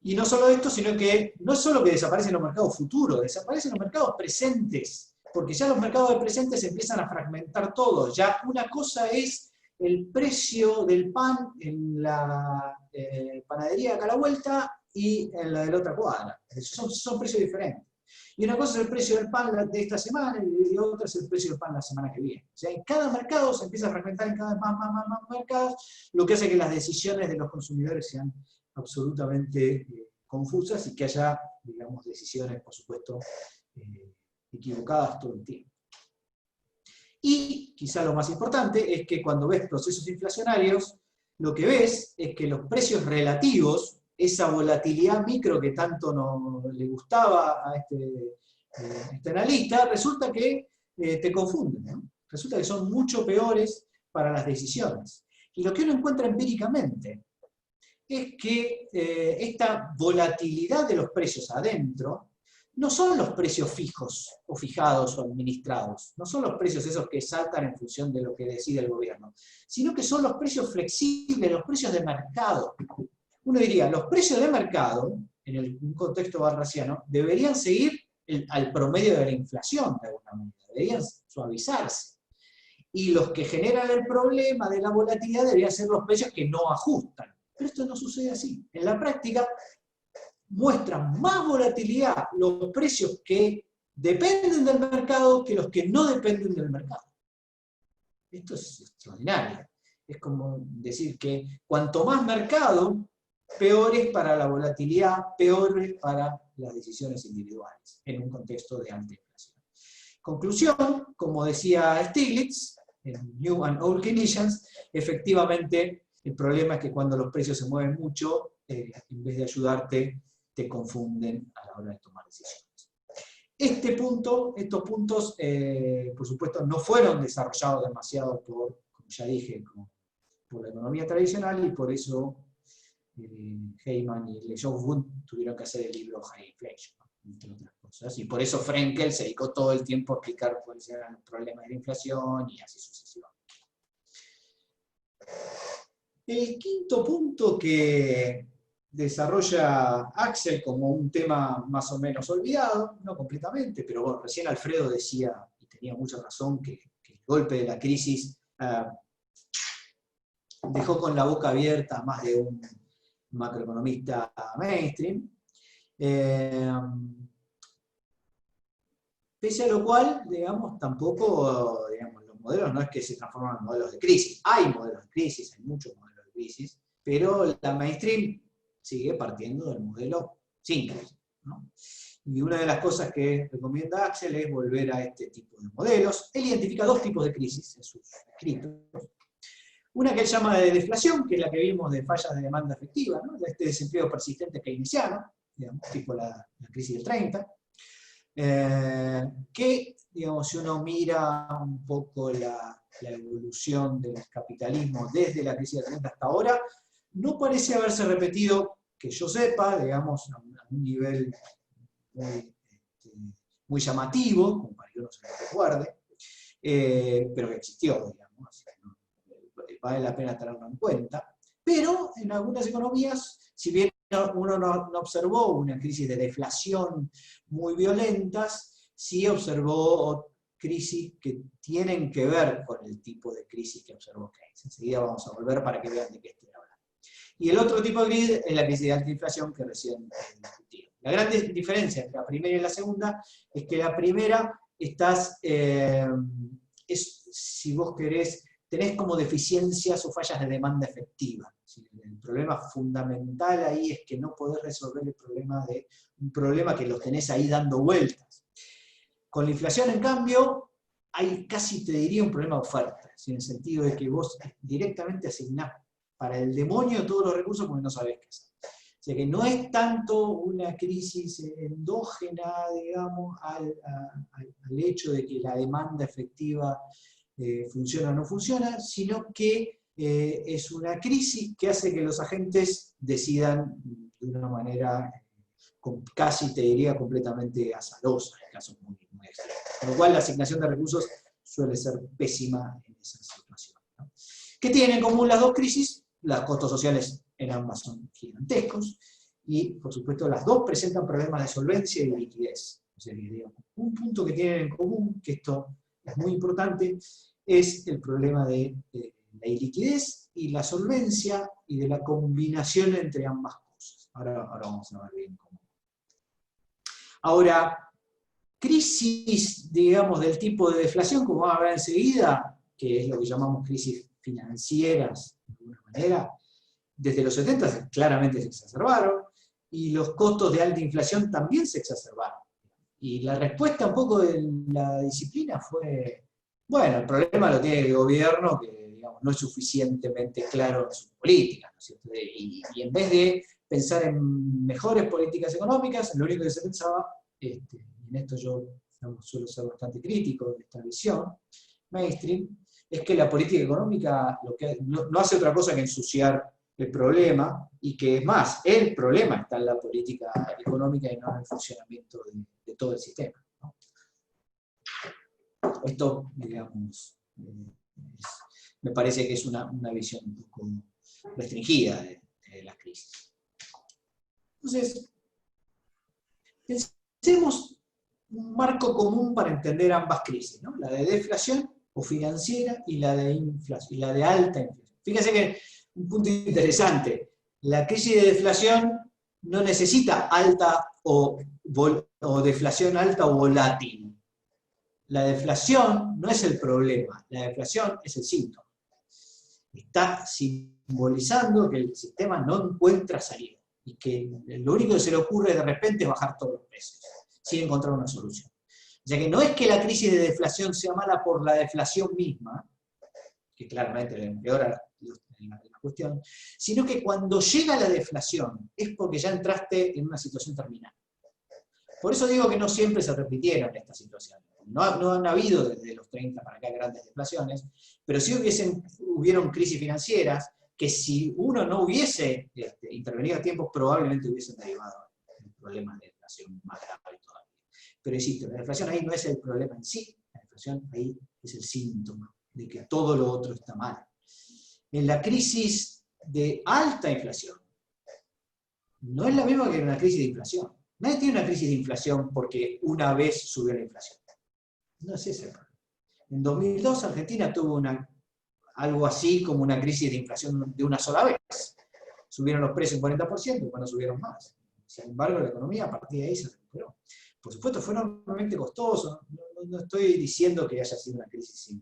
Y no solo esto, sino que no es solo que desaparecen los mercados futuros, desaparecen los mercados presentes, porque ya los mercados de presentes se empiezan a fragmentar todos. Ya una cosa es el precio del pan en la panadería acá a la vuelta y en la de la otra cuadra. Son precios diferentes. Y una cosa es el precio del pan de esta semana y otra es el precio del pan la semana que viene. O sea, en cada mercado se empieza a fragmentar en cada vez más mercados, lo que hace que las decisiones de los consumidores sean absolutamente confusas y que haya, digamos, decisiones, por supuesto, equivocadas todo el tiempo. Y quizá lo más importante es que cuando ves procesos inflacionarios, lo que ves es que los precios relativos, esa volatilidad micro que tanto le gustaba a este analista, resulta que te confunden, ¿no? Resulta que son mucho peores para las decisiones. Y lo que uno encuentra empíricamente es que esta volatilidad de los precios adentro no son los precios fijos o fijados o administrados, no son los precios esos que saltan en función de lo que decide el gobierno, sino que son los precios flexibles, los precios de mercado. Uno diría, los precios de mercado, en un contexto barraciano, deberían seguir al promedio de la inflación, de alguna manera, deberían suavizarse. Y los que generan el problema de la volatilidad deberían ser los precios que no ajustan. Pero esto no sucede así. En la práctica, muestran más volatilidad los precios que dependen del mercado que los que no dependen del mercado. Esto es extraordinario. Es como decir que cuanto más mercado, peor es para la volatilidad, peor es para las decisiones individuales, en un contexto de alta inflación. Conclusión, como decía Stiglitz, en New and Old Keynesians, efectivamente el problema es que cuando los precios se mueven mucho, en vez de ayudarte, te confunden a la hora de tomar decisiones. Estos puntos, por supuesto, no fueron desarrollados demasiado como ya dije, por la economía tradicional, y por eso Heyman y LeJeune tuvieron que hacer el libro High Inflation, ¿no? Entre otras cosas. Y por eso Frenkel se dedicó todo el tiempo a explicar cuáles eran los problemas de la inflación y así sucesivamente. El quinto punto que desarrolla Axel como un tema más o menos olvidado, no completamente, pero bueno, recién Alfredo decía, y tenía mucha razón, que el golpe de la crisis dejó con la boca abierta a más de un macroeconomista mainstream. Pese a lo cual, digamos, tampoco, digamos, los modelos no es que se transforman en modelos de crisis. Hay modelos de crisis, hay muchos modelos de crisis, pero la mainstream sigue partiendo del modelo sin crisis, ¿no? Y una de las cosas que recomienda Axel es volver a este tipo de modelos. Él identifica dos tipos de crisis en sus escritos. Una que él llama de deflación, que es la que vimos de fallas de demanda efectiva, ¿no? Este desempleo persistente keynesiano, digamos, tipo la crisis del 30, que, digamos, si uno mira un poco la evolución del capitalismo desde la crisis del 30 hasta ahora, no parece haberse repetido, que yo sepa, digamos, a un nivel muy llamativo, como para que uno se lo recuerde, pero que existió, digamos, así que no, vale la pena tenerlo en cuenta. Pero en algunas economías, si bien uno no observó una crisis de deflación muy violentas, sí observó crisis que tienen que ver con el tipo de crisis que observó Keynes. Enseguida vamos a volver para que vean de qué estoy hablando. Y el otro tipo de crisis es la crisis de alta inflación que recién discutimos. La gran diferencia entre la primera y la segunda es que la primera si vos querés, tenés como deficiencias o fallas de demanda efectiva. El problema fundamental ahí es que no podés resolver el problema de un problema que los tenés ahí dando vueltas. Con la inflación, en cambio, hay casi, te diría, un problema de oferta, en el sentido de que vos directamente asignás para el demonio todos los recursos porque no sabés qué hacer. O sea que no es tanto una crisis endógena, digamos, al hecho de que la demanda efectiva funciona o no funciona, sino que es una crisis que hace que los agentes decidan de una manera casi te diría completamente azarosa en casos muy, muy extremos. Con lo cual la asignación de recursos suele ser pésima en esa situación, ¿no? ¿Qué tienen en común las dos crisis? Los costos sociales en ambas son gigantescos, y por supuesto las dos presentan problemas de solvencia y de liquidez. O sea, digamos, un punto que tienen en común, que esto es muy importante, es el problema de la iliquidez y la solvencia y de la combinación entre ambas cosas. Ahora vamos a ver bien cómo. Ahora, crisis, digamos, del tipo de deflación, como vamos a ver enseguida, que es lo que llamamos crisis financieras, de alguna manera, desde los 70 claramente se exacerbaron, y los costos de alta inflación también se exacerbaron. Y la respuesta un poco de la disciplina fue, bueno, el problema lo tiene el gobierno, que digamos, no es suficientemente claro en sus políticas, ¿no es cierto? Y en vez de pensar en mejores políticas económicas, lo único que se pensaba, y en esto yo suelo ser bastante crítico de esta visión mainstream, es que la política económica no hace otra cosa que ensuciar el problema, y que es más, el problema está en la política económica y no en el funcionamiento de todo el sistema, ¿no? Esto, digamos, me parece que es una visión un poco restringida de las crisis. Entonces, pensemos un marco común para entender ambas crisis, ¿no? La de deflación o financiera y la de inflación, y la de alta inflación. Fíjense que un punto interesante, la crisis de deflación no necesita alta o deflación alta o volátil. La deflación no es el problema, la deflación es el síntoma. Está simbolizando que el sistema no encuentra salida y que lo único que se le ocurre de repente es bajar todos los precios, sin encontrar una solución. O sea que no es que la crisis de deflación sea mala por la deflación misma, que claramente le empeora la cuestión, sino que cuando llega la deflación es porque ya entraste en una situación terminal. Por eso digo que no siempre se repitieron estas situaciones. No han habido desde los 30 para acá grandes deflaciones, pero sí hubieron crisis financieras que si uno no hubiese intervenido a tiempo, probablemente hubiesen derivado en problemas de deflación más graves todavía. Pero insisto, la deflación ahí no es el problema en sí, la deflación ahí es el síntoma de que todo lo otro está mal. En la crisis de alta inflación, no es la misma que en una crisis de inflación. Nadie tiene una crisis de inflación porque una vez subió la inflación. No es ese el problema. En 2002 Argentina tuvo algo así como una crisis de inflación de una sola vez. Subieron los precios un 40% y cuando subieron más. Sin embargo, la economía a partir de ahí se recuperó. Por supuesto, fue enormemente costoso. No estoy diciendo que haya sido una crisis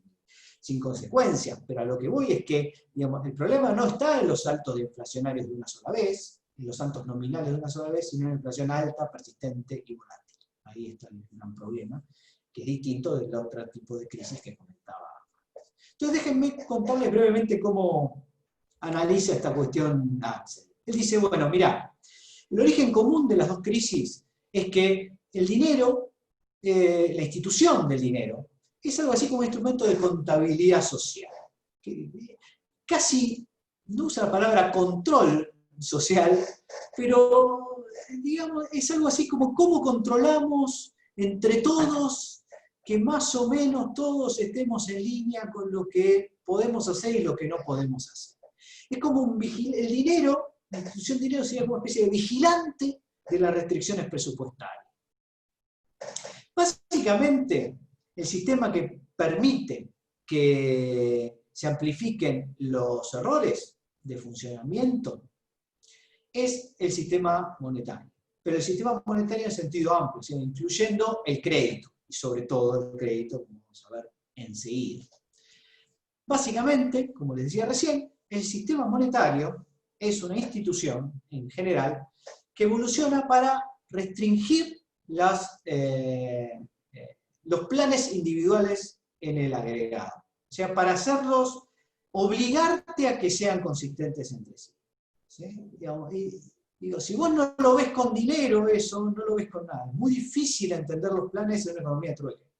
sin consecuencias, pero a lo que voy es que, digamos, el problema no está en los saltos inflacionarios de una sola vez, en los saltos nominales de una sola vez, sino en la inflación alta, persistente y volátil. Ahí está el gran problema, que es distinto del otro tipo de crisis que comentaba. Entonces déjenme contarles brevemente cómo analiza esta cuestión Axel. Él dice, bueno, mirá, el origen común de las dos crisis es que el dinero, la institución del dinero, es algo así como un instrumento de contabilidad social. Casi no usa la palabra control social, pero digamos, es algo así como cómo controlamos entre todos que más o menos todos estemos en línea con lo que podemos hacer y lo que no podemos hacer. Es como el dinero, la institución de dinero sería como una especie de vigilante de las restricciones presupuestarias. Básicamente, el sistema que permite que se amplifiquen los errores de funcionamiento es el sistema monetario. Pero el sistema monetario en sentido amplio, ¿sí? Incluyendo el crédito, y sobre todo el crédito, como vamos a ver enseguida. Básicamente, como les decía recién, el sistema monetario es una institución, en general, que evoluciona para restringir los planes individuales en el agregado. O sea, para hacerlos, obligarte a que sean consistentes entre sí. ¿Sí? Digamos, digo, si vos no lo ves con dinero, eso, no lo ves con nada. Es muy difícil entender los planes de una economía trueque.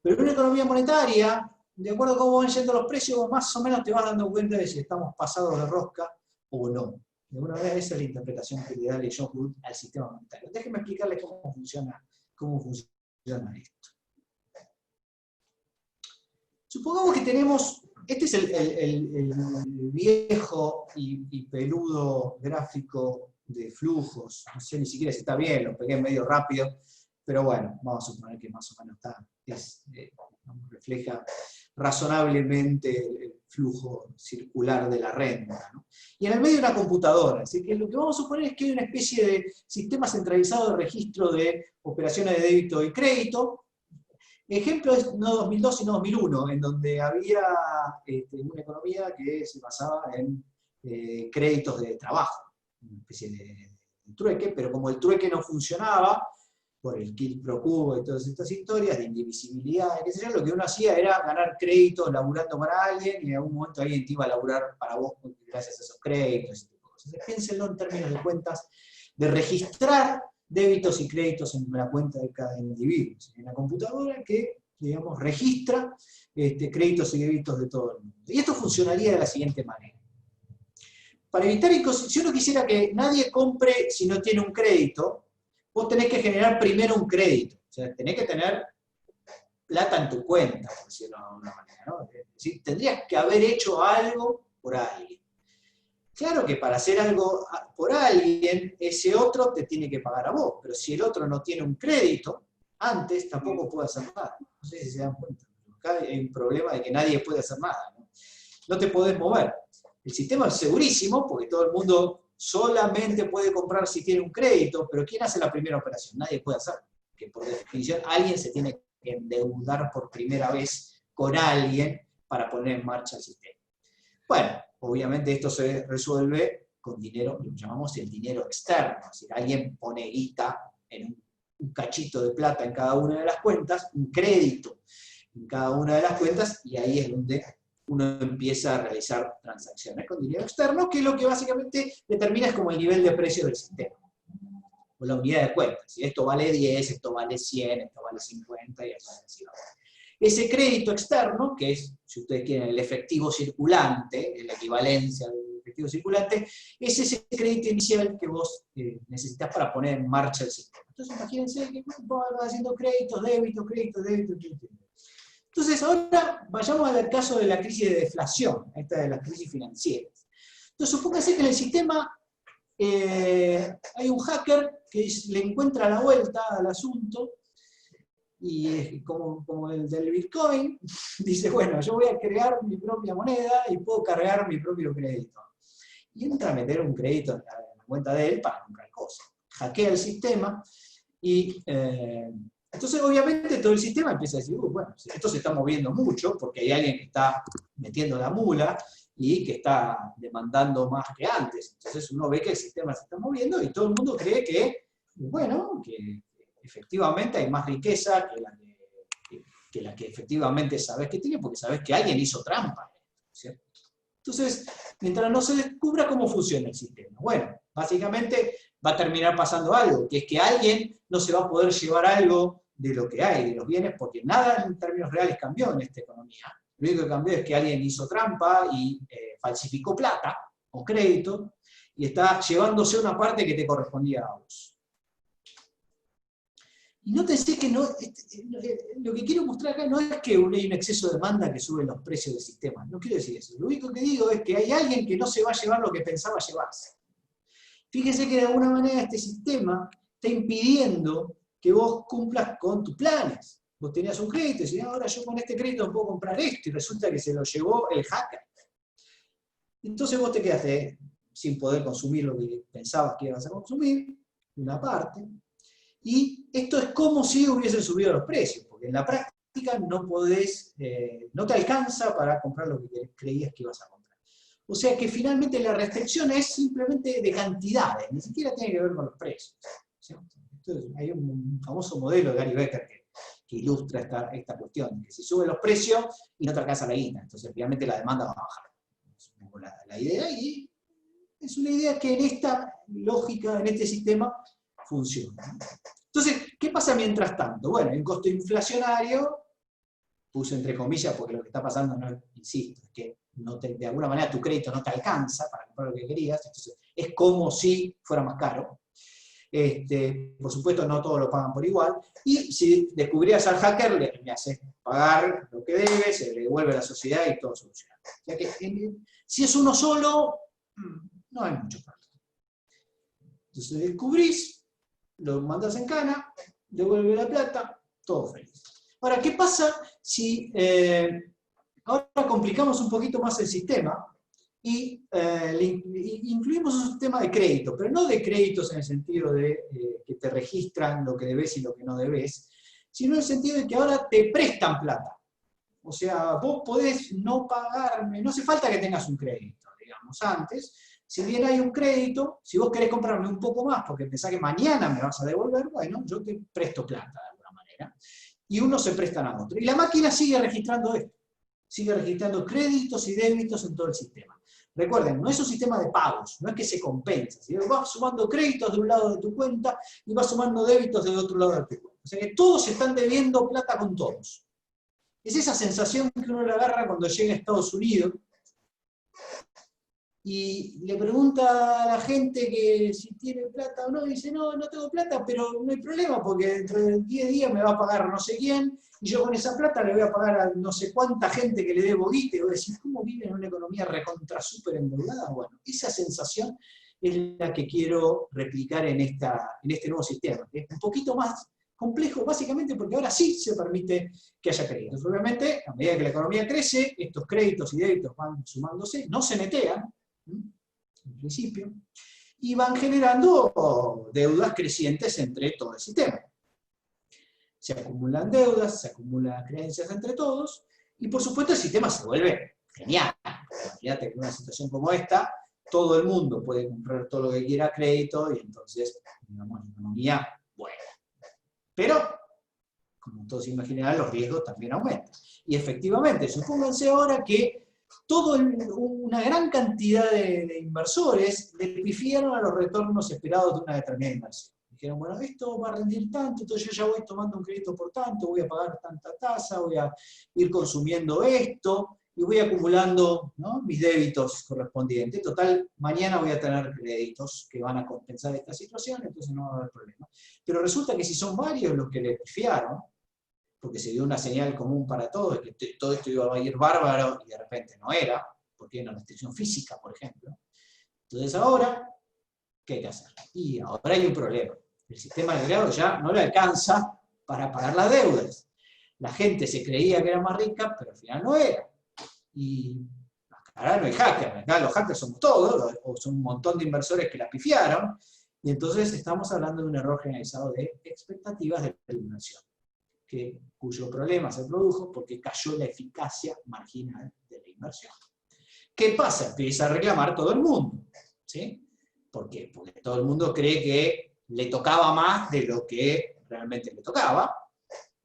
Pero en una economía monetaria, de acuerdo a cómo van yendo los precios, vos más o menos te vas dando cuenta de si estamos pasados de rosca o no. De alguna manera esa es la interpretación que le da John Hood al sistema monetario. Déjenme explicarles cómo funciona esto. Supongamos que tenemos, este es el viejo y peludo gráfico de flujos, no sé ni siquiera si está bien, lo pegué medio rápido, pero bueno, vamos a suponer que más o menos refleja razonablemente el flujo circular de la renta, ¿no? Y en el medio una computadora, así que lo que vamos a suponer es que hay una especie de sistema centralizado de registro de operaciones de débito y crédito. Ejemplo es no 2002 sino 2001, en donde había una economía que se basaba en créditos de trabajo, una especie de trueque, pero como el trueque no funcionaba, por el quid pro quo y todas estas historias de indivisibilidad, qué sé yo, lo que uno hacía era ganar créditos laburando para alguien, y en algún momento alguien te iba a laburar para vos gracias a esos créditos, ese tipo de cosas. Piénsenlo en términos de cuentas, de registrar débitos y créditos en la cuenta de cada individuo. En la computadora que, digamos, registra créditos y débitos de todo el mundo. Y esto funcionaría de la siguiente manera. Para evitar si uno quisiera que nadie compre si no tiene un crédito, vos tenés que generar primero un crédito. O sea, tenés que tener plata en tu cuenta, por decirlo de alguna manera, ¿no? Es decir, tendrías que haber hecho algo por alguien. Claro que para hacer algo por alguien, ese otro te tiene que pagar a vos, pero si el otro no tiene un crédito, antes tampoco puede hacer nada. No sé si se dan cuenta. Acá hay un problema de que nadie puede hacer nada, ¿no? No te podés mover. El sistema es segurísimo, porque todo el mundo solamente puede comprar si tiene un crédito, pero ¿quién hace la primera operación? Nadie puede hacerlo. Que por definición alguien se tiene que endeudar por primera vez con alguien para poner en marcha el sistema. Bueno, obviamente esto se resuelve con dinero, lo llamamos el dinero externo, es decir, alguien pone guita en un cachito de plata en cada una de las cuentas, un crédito en cada una de las cuentas, y ahí es donde uno empieza a realizar transacciones con dinero externo, que lo que básicamente determina es como el nivel de precio del sistema, o la unidad de cuenta. Si esto vale 10, esto vale 100, esto vale 50, y así va. Ese crédito externo, que es, si ustedes quieren, el efectivo circulante, la equivalencia del efectivo circulante, es ese crédito inicial que vos necesitas para poner en marcha el sistema. Entonces imagínense que vos vas haciendo créditos, débitos, créditos, débitos, créditos. Entonces ahora vayamos al caso de la crisis de deflación, esta de las crisis financieras. Entonces supóngase que en el sistema hay un hacker que le encuentra la vuelta al asunto, y como el del Bitcoin, dice, bueno, yo voy a crear mi propia moneda y puedo cargar mi propio crédito. Y entra a meter un crédito en la cuenta de él para comprar cosas. Hackea el sistema y entonces obviamente todo el sistema empieza a decir, bueno, esto se está moviendo mucho porque hay alguien que está metiendo la mula y que está demandando más que antes. Entonces uno ve que el sistema se está moviendo y todo el mundo cree que, bueno, que efectivamente hay más riqueza que la que efectivamente sabes que tiene, porque sabes que alguien hizo trampa, ¿cierto? Entonces, mientras no se descubra cómo funciona el sistema, bueno, básicamente va a terminar pasando algo, que es que alguien no se va a poder llevar algo de lo que hay, de los bienes, porque nada en términos reales cambió en esta economía. Lo único que cambió es que alguien hizo trampa y falsificó plata o crédito, y está llevándose una parte que te correspondía a vos. Y nótense que lo que quiero mostrar acá no es que hay un exceso de demanda que sube los precios del sistema, no quiero decir eso. Lo único que digo es que hay alguien que no se va a llevar lo que pensaba llevarse. Fíjense que de alguna manera este sistema está impidiendo que vos cumplas con tus planes. Vos tenías un crédito y decías, ahora yo con este crédito puedo comprar esto, y resulta que se lo llevó el hacker. Entonces vos te quedaste sin poder consumir lo que pensabas que ibas a consumir, una parte. Y esto es como si hubiesen subido los precios, porque en la práctica no podés, no te alcanza para comprar lo que creías que ibas a comprar. O sea que finalmente la restricción es simplemente de cantidades, ni siquiera tiene que ver con los precios. Entonces, hay un famoso modelo de Gary Becker que ilustra esta cuestión, que si suben los precios y no te alcanza la guita, entonces finalmente la demanda va a bajar. Es un poco la idea, y es una idea que en esta lógica, en este sistema, funciona. Entonces, ¿qué pasa mientras tanto? Bueno, hay un costo inflacionario puse entre comillas porque lo que está pasando, no, insisto, es que de alguna manera tu crédito no te alcanza para comprar lo que querías, entonces es como si fuera más caro. Por supuesto, no todos lo pagan por igual, y si descubrías al hacker, le haces pagar lo que debe, se le devuelve a la sociedad y todo solucionado. O sea que si es uno solo, no hay mucho problema. Entonces descubrís, lo mandas en cana, devuelve la plata, todo feliz. Ahora, ¿qué pasa si ahora complicamos un poquito más el sistema y incluimos un sistema de crédito, pero no de créditos en el sentido de que te registran lo que debes y lo que no debes, sino en el sentido de que ahora te prestan plata. O sea, vos podés no pagarme, no hace falta que tengas un crédito, digamos, antes. Si bien hay un crédito, si vos querés comprarme un poco más porque pensás que mañana me vas a devolver, bueno, yo te presto plata de alguna manera. Y uno se prestan a otro. Y la máquina sigue registrando esto. Sigue registrando créditos y débitos en todo el sistema. Recuerden, no es un sistema de pagos, no es que se compensa. ¿Sí? Vas sumando créditos de un lado de tu cuenta y vas sumando débitos del otro lado de tu cuenta. O sea que todos están debiendo plata con todos. Es esa sensación que uno le agarra cuando llega a Estados Unidos y le pregunta a la gente que si tiene plata o no, y dice, no, no tengo plata, pero no hay problema, porque dentro de 10 días me va a pagar no sé quién, y yo con esa plata le voy a pagar a no sé cuánta gente que le debo guita, y voy a decir, ¿cómo vive en una economía recontra súper endeudada? Bueno, esa sensación es la que quiero replicar en este nuevo sistema, que es un poquito más complejo, básicamente porque ahora sí se permite que haya créditos. Obviamente, a medida que la economía crece, estos créditos y débitos van sumándose, no se netean, en principio, y van generando deudas crecientes entre todo el sistema. Se acumulan deudas, se acumulan creencias entre todos, y por supuesto el sistema se vuelve genial. Imagínate que en una situación como esta, todo el mundo puede comprar todo lo que quiera a crédito, y entonces, digamos, la economía buena. Pero, como todos imaginarán, los riesgos también aumentan. Y efectivamente, supónganse ahora que una gran cantidad de inversores le pifiaron a los retornos esperados de una determinada inversión. Dijeron, bueno, esto va a rendir tanto, entonces yo ya voy tomando un crédito por tanto, voy a pagar tanta tasa, voy a ir consumiendo esto, y voy acumulando, ¿no?, mis débitos correspondientes. Total, mañana voy a tener créditos que van a compensar esta situación, entonces no va a haber problema. Pero resulta que si son varios los que le pifiaron, porque se dio una señal común para todos, que todo esto iba a ir bárbaro y de repente no era, porque hay una restricción física, por ejemplo. Entonces ahora, ¿qué hay que hacer? Y ahora hay un problema. El sistema de grado ya no le alcanza para pagar las deudas. La gente se creía que era más rica, pero al final no era. Y acá no hay hackers, acá los hackers somos todos, o son un montón de inversores que la pifiaron, y entonces estamos hablando de un error generalizado de expectativas de la inversión, cuyo problema se produjo porque cayó la eficacia marginal de la inversión. ¿Qué pasa? Empieza a reclamar todo el mundo, ¿sí? ¿Por qué? Porque todo el mundo cree que le tocaba más de lo que realmente le tocaba.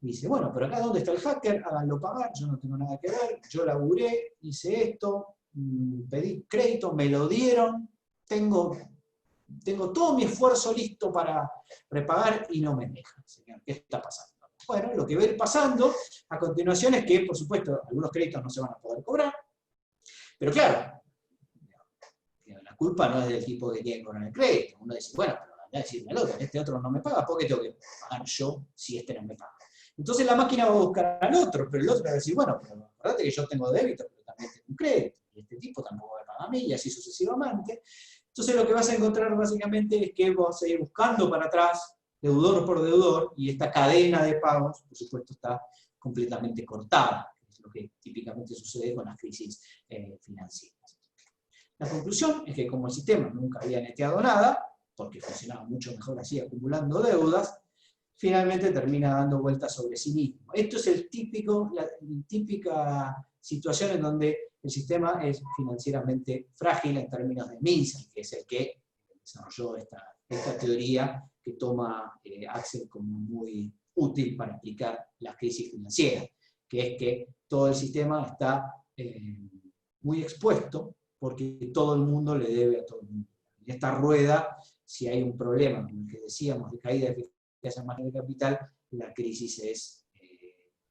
Y dice, bueno, pero acá ¿dónde está el hacker? Háganlo pagar, yo no tengo nada que ver, yo laburé, hice esto, pedí crédito, me lo dieron, tengo todo mi esfuerzo listo para repagar y no me dejan. ¿Qué está pasando? Bueno, lo que va a ir pasando a continuación es que, por supuesto, algunos créditos no se van a poder cobrar, pero claro, la culpa no es del tipo que tiene que cobrar el crédito. Uno dice, bueno, pero anda a decirme al otro, este otro no me paga, ¿por qué tengo que pagar yo si este no me paga? Entonces la máquina va a buscar al otro, pero el otro va a decir, bueno, pero acordate que yo tengo débito, pero también tengo un crédito, y este tipo tampoco me paga a mí, y así sucesivamente. Entonces lo que vas a encontrar básicamente es que vas a ir buscando para atrás, deudor por deudor, y esta cadena de pagos, por supuesto, está completamente cortada, que es lo que típicamente sucede con las crisis financieras. La conclusión es que como el sistema nunca había neteado nada, porque funcionaba mucho mejor así, acumulando deudas, finalmente termina dando vueltas sobre sí mismo. Esto es la típica situación en donde el sistema es financieramente frágil en términos de Minsky, que es el que desarrolló esta teoría que toma Axel como muy útil para explicar las crisis financieras, que es que todo el sistema está muy expuesto porque todo el mundo le debe a todo el mundo. En esta rueda, si hay un problema, como el que decíamos, de caída de eficacia marginal de capital, la crisis es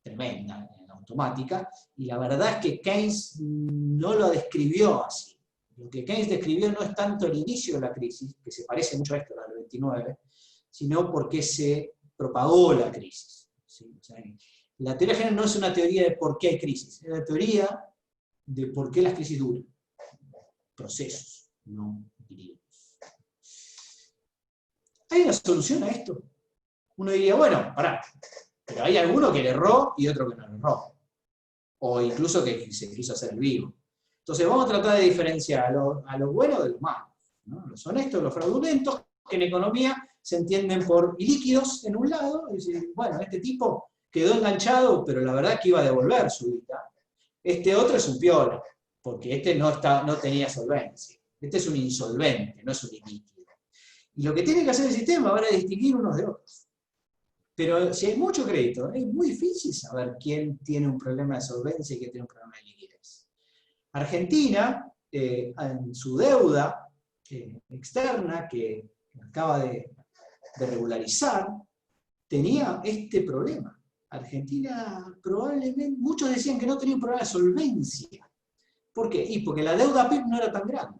tremenda, automática, y la verdad es que Keynes no lo describió así. Lo que Keynes describió no es tanto el inicio de la crisis, que se parece mucho a esto, del 29, sino porque se propagó la crisis. ¿Sí? O sea, la teoría general no es una teoría de por qué hay crisis, es una teoría de por qué las crisis duran. Procesos, no individuos. ¿Hay una solución a esto? Uno diría, bueno, pará, pero hay alguno que le erró y otro que no le erró. O incluso que se quiso hacer el vivo. Entonces vamos a tratar de diferenciar a lo bueno de lo malo, ¿no? Los honestos, los fraudulentos, que en economía se entienden por ilíquidos en un lado, y decir, bueno, este tipo quedó enganchado, pero la verdad que iba a devolver su vida. Este otro es un piola, porque este no tenía solvencia. Este es un insolvente, no es un ilíquido. Y lo que tiene que hacer el sistema ahora es distinguir unos de otros. Pero si hay mucho crédito, es muy difícil saber quién tiene un problema de solvencia y quién tiene un problema de liquidez. Argentina, en su deuda externa que acaba de regularizar, tenía este problema. Argentina probablemente, muchos decían que no tenía un problema de solvencia. ¿Por qué? Y porque la deuda PIB no era tan grande.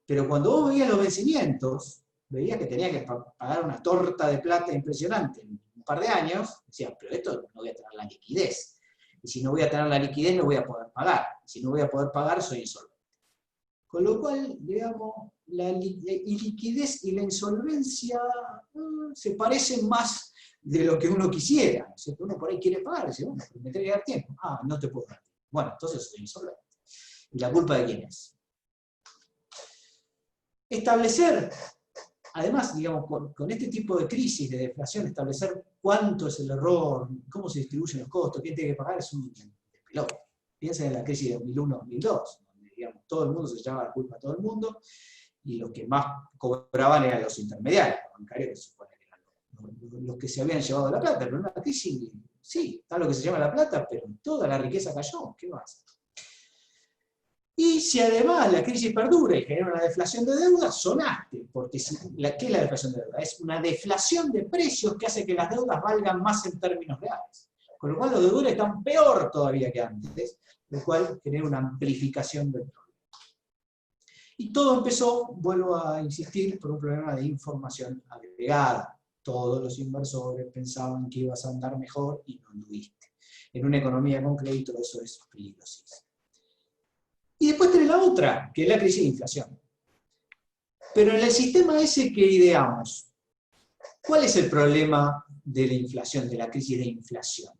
Pero cuando vos veías los vencimientos, veías que tenía que pagar una torta de plata impresionante en un par de años, decían, pero esto no voy a tener la liquidez. Y si no voy a tener la liquidez, no voy a poder pagar. Si no voy a poder pagar, soy insolvente. Con lo cual, digamos, la iliquidez y la insolvencia se parecen más de lo que uno quisiera. ¿Sí? Uno por ahí quiere pagar, dice, bueno, me tengo que dar tiempo. Ah, no te puedo dar tiempo. Bueno, entonces soy insolvente. ¿Y la culpa de quién es? Establecer, además, digamos, con este tipo de crisis, de deflación, establecer cuánto es el error, cómo se distribuyen los costos, quién tiene que pagar, es un despelote. Piensen en la crisis de 2001-2002, donde, digamos, todo el mundo se echaba la culpa a todo el mundo, y los que más cobraban eran los intermediarios, los bancarios, que se supone que eran los que se habían llevado la plata. Pero en una crisis, sí, está lo que se llama la plata, pero toda la riqueza cayó. ¿Qué va a hacer? Y si además la crisis perdura y genera una deflación de deuda, sonaste, porque ¿qué es la deflación de deuda? Es una deflación de precios que hace que las deudas valgan más en términos reales. Con lo cual los deudores están peor todavía que antes, lo cual genera una amplificación del problema. Y todo empezó, vuelvo a insistir, por un problema de información agregada. Todos los inversores pensaban que ibas a andar mejor y no anduviste. En una economía con crédito eso es peligrosísimo. Y después tenés la otra, que es la crisis de inflación. Pero en el sistema ese que ideamos, ¿cuál es el problema de la inflación, de la crisis de inflación?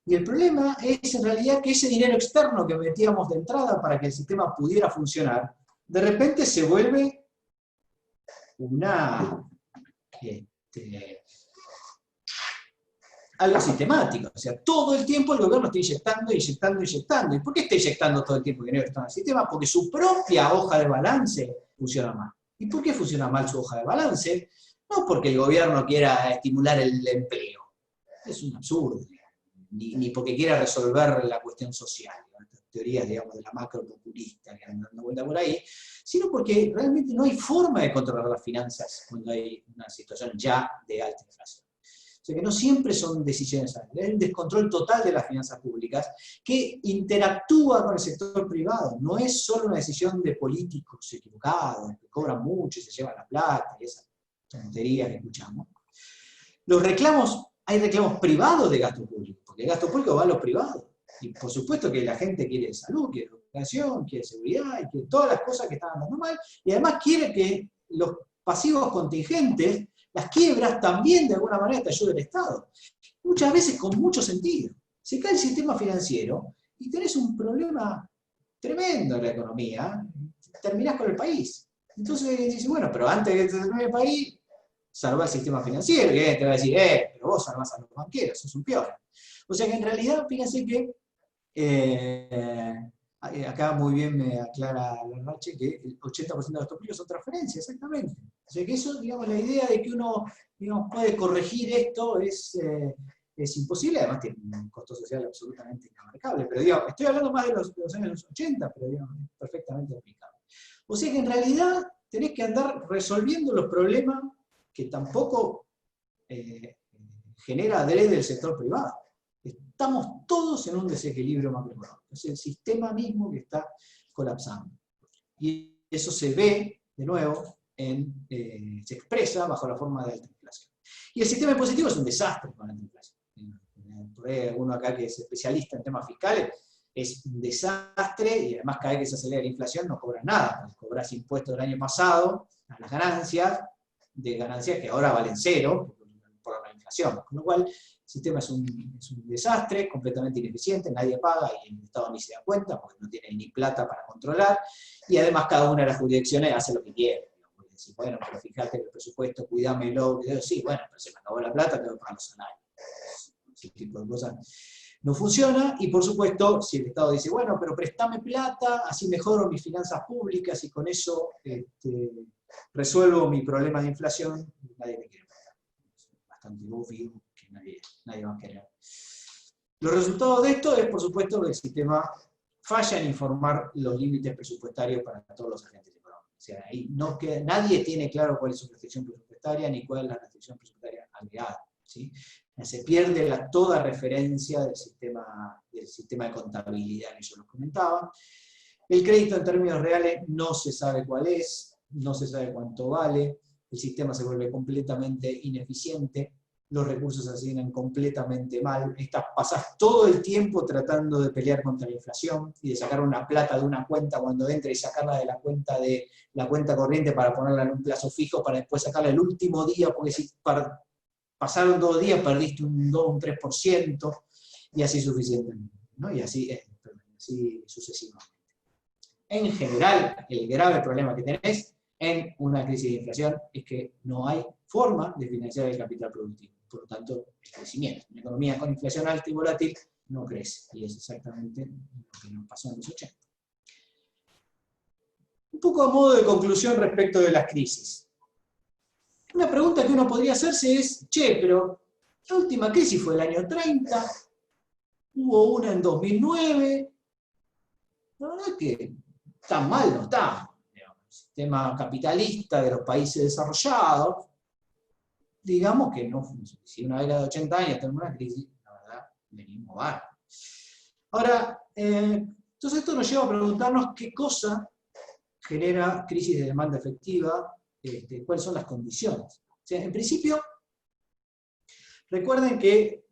Y el problema es en realidad que ese dinero externo que metíamos de entrada para que el sistema pudiera funcionar, de repente se vuelve algo sistemático. O sea, todo el tiempo el gobierno está inyectando, inyectando, inyectando. ¿Y por qué está inyectando todo el tiempo dinero externo al sistema? Porque su propia hoja de balance funciona mal. ¿Y por qué funciona mal su hoja de balance? No porque el gobierno quiera estimular el empleo. Es un absurdo. Ni porque quiera resolver la cuestión social. Las teorías, digamos, de la macro populista que andan dando vuelta por ahí, sino porque realmente no hay forma de controlar las finanzas cuando hay una situación ya de alta inflación. O sea que no siempre son decisiones ágiles, es un descontrol total de las finanzas públicas que interactúa con el sector privado. No es solo una decisión de políticos equivocados, que cobran mucho y se llevan la plata, y esas tonterías que escuchamos. Hay reclamos privados de gasto público, porque el gasto público va a lo privado. Y por supuesto que la gente quiere salud, quiere educación, quiere seguridad, y quiere todas las cosas que están andando mal, y además quiere que los pasivos contingentes, las quiebras, también de alguna manera te ayude el Estado. Muchas veces con mucho sentido. Se cae el sistema financiero y tenés un problema tremendo en la economía, terminás con el país. Entonces dices, bueno, pero antes de que se termine el país, salvar el sistema financiero, y te va a decir, pero vos salvás a los banqueros, sos un peor. O sea que en realidad, fíjense que acá muy bien me aclara Larrache que el 80% de los públicos son transferencias, exactamente. O sea que eso, digamos, la idea de que uno, digamos, puede corregir esto es imposible, además tiene un costo social absolutamente inabarcable. Pero digamos, estoy hablando más de los años 80, pero digamos, es perfectamente aplicable. O sea que en realidad tenés que andar resolviendo los problemas que tampoco genera adrede del sector privado. Estamos todos en un desequilibrio macroeconómico. Es el sistema mismo que está colapsando. Y eso se ve, de nuevo, se expresa bajo la forma de alta inflación. Y el sistema impositivo es un desastre con la alta inflación. Por ahí alguno acá que es especialista en temas fiscales, es un desastre, y además cada vez que se acelera la inflación no cobras nada, cobras impuestos del año pasado a las ganancias, de ganancias que ahora valen cero por la inflación. Con lo cual, el sistema es un desastre, completamente ineficiente, nadie paga y el Estado ni se da cuenta porque no tiene ni plata para controlar, y además cada una de las jurisdicciones hace lo que quiere. Decir, bueno, pero fíjate que el presupuesto, cuidámelo, sí, bueno, pero se me acabó la plata, tengo que pagar los salarios. Ese tipo de cosas no funciona, y por supuesto, si el Estado dice, bueno, pero préstame plata, así mejoro mis finanzas públicas y con eso resuelvo mi problema de inflación, nadie me quiere pagar. Es bastante obvio que nadie va a querer. Los resultados de esto es, por supuesto, que el sistema falla en informar los límites presupuestarios para todos los agentes económicos. O sea, ahí nadie tiene claro cuál es su restricción presupuestaria ni cuál es la restricción presupuestaria agregada, ¿sí? Se pierde toda referencia del sistema de contabilidad que yo les comentaba. El crédito en términos reales no se sabe cuál es, no se sabe cuánto vale, el sistema se vuelve completamente ineficiente, los recursos se asignan completamente mal, pasás todo el tiempo tratando de pelear contra la inflación y de sacar una plata de una cuenta cuando entra y sacarla de la cuenta corriente para ponerla en un plazo fijo para después sacarla el último día, porque si pasaron 2 días, perdiste un 2, un 3%, y así suficientemente, ¿no? Y así sucesivamente. En general, el grave problema que tenés en una crisis de inflación es que no hay forma de financiar el capital productivo. Por lo tanto, el crecimiento. Una economía con inflación alta y volátil no crece. Y es exactamente lo que nos pasó en los 80. Un poco a modo de conclusión respecto de las crisis. Una pregunta que uno podría hacerse es, pero la última crisis fue el año 30, hubo una en 2009, la verdad es que tan mal no está. El sistema capitalista de los países desarrollados, digamos que no funciona. Si una vez de 80 años tenemos una crisis, la verdad, venimos bárbaros. Ahora, entonces esto nos lleva a preguntarnos qué cosa genera crisis de demanda efectiva, cuáles son las condiciones. O sea, en principio, recuerden que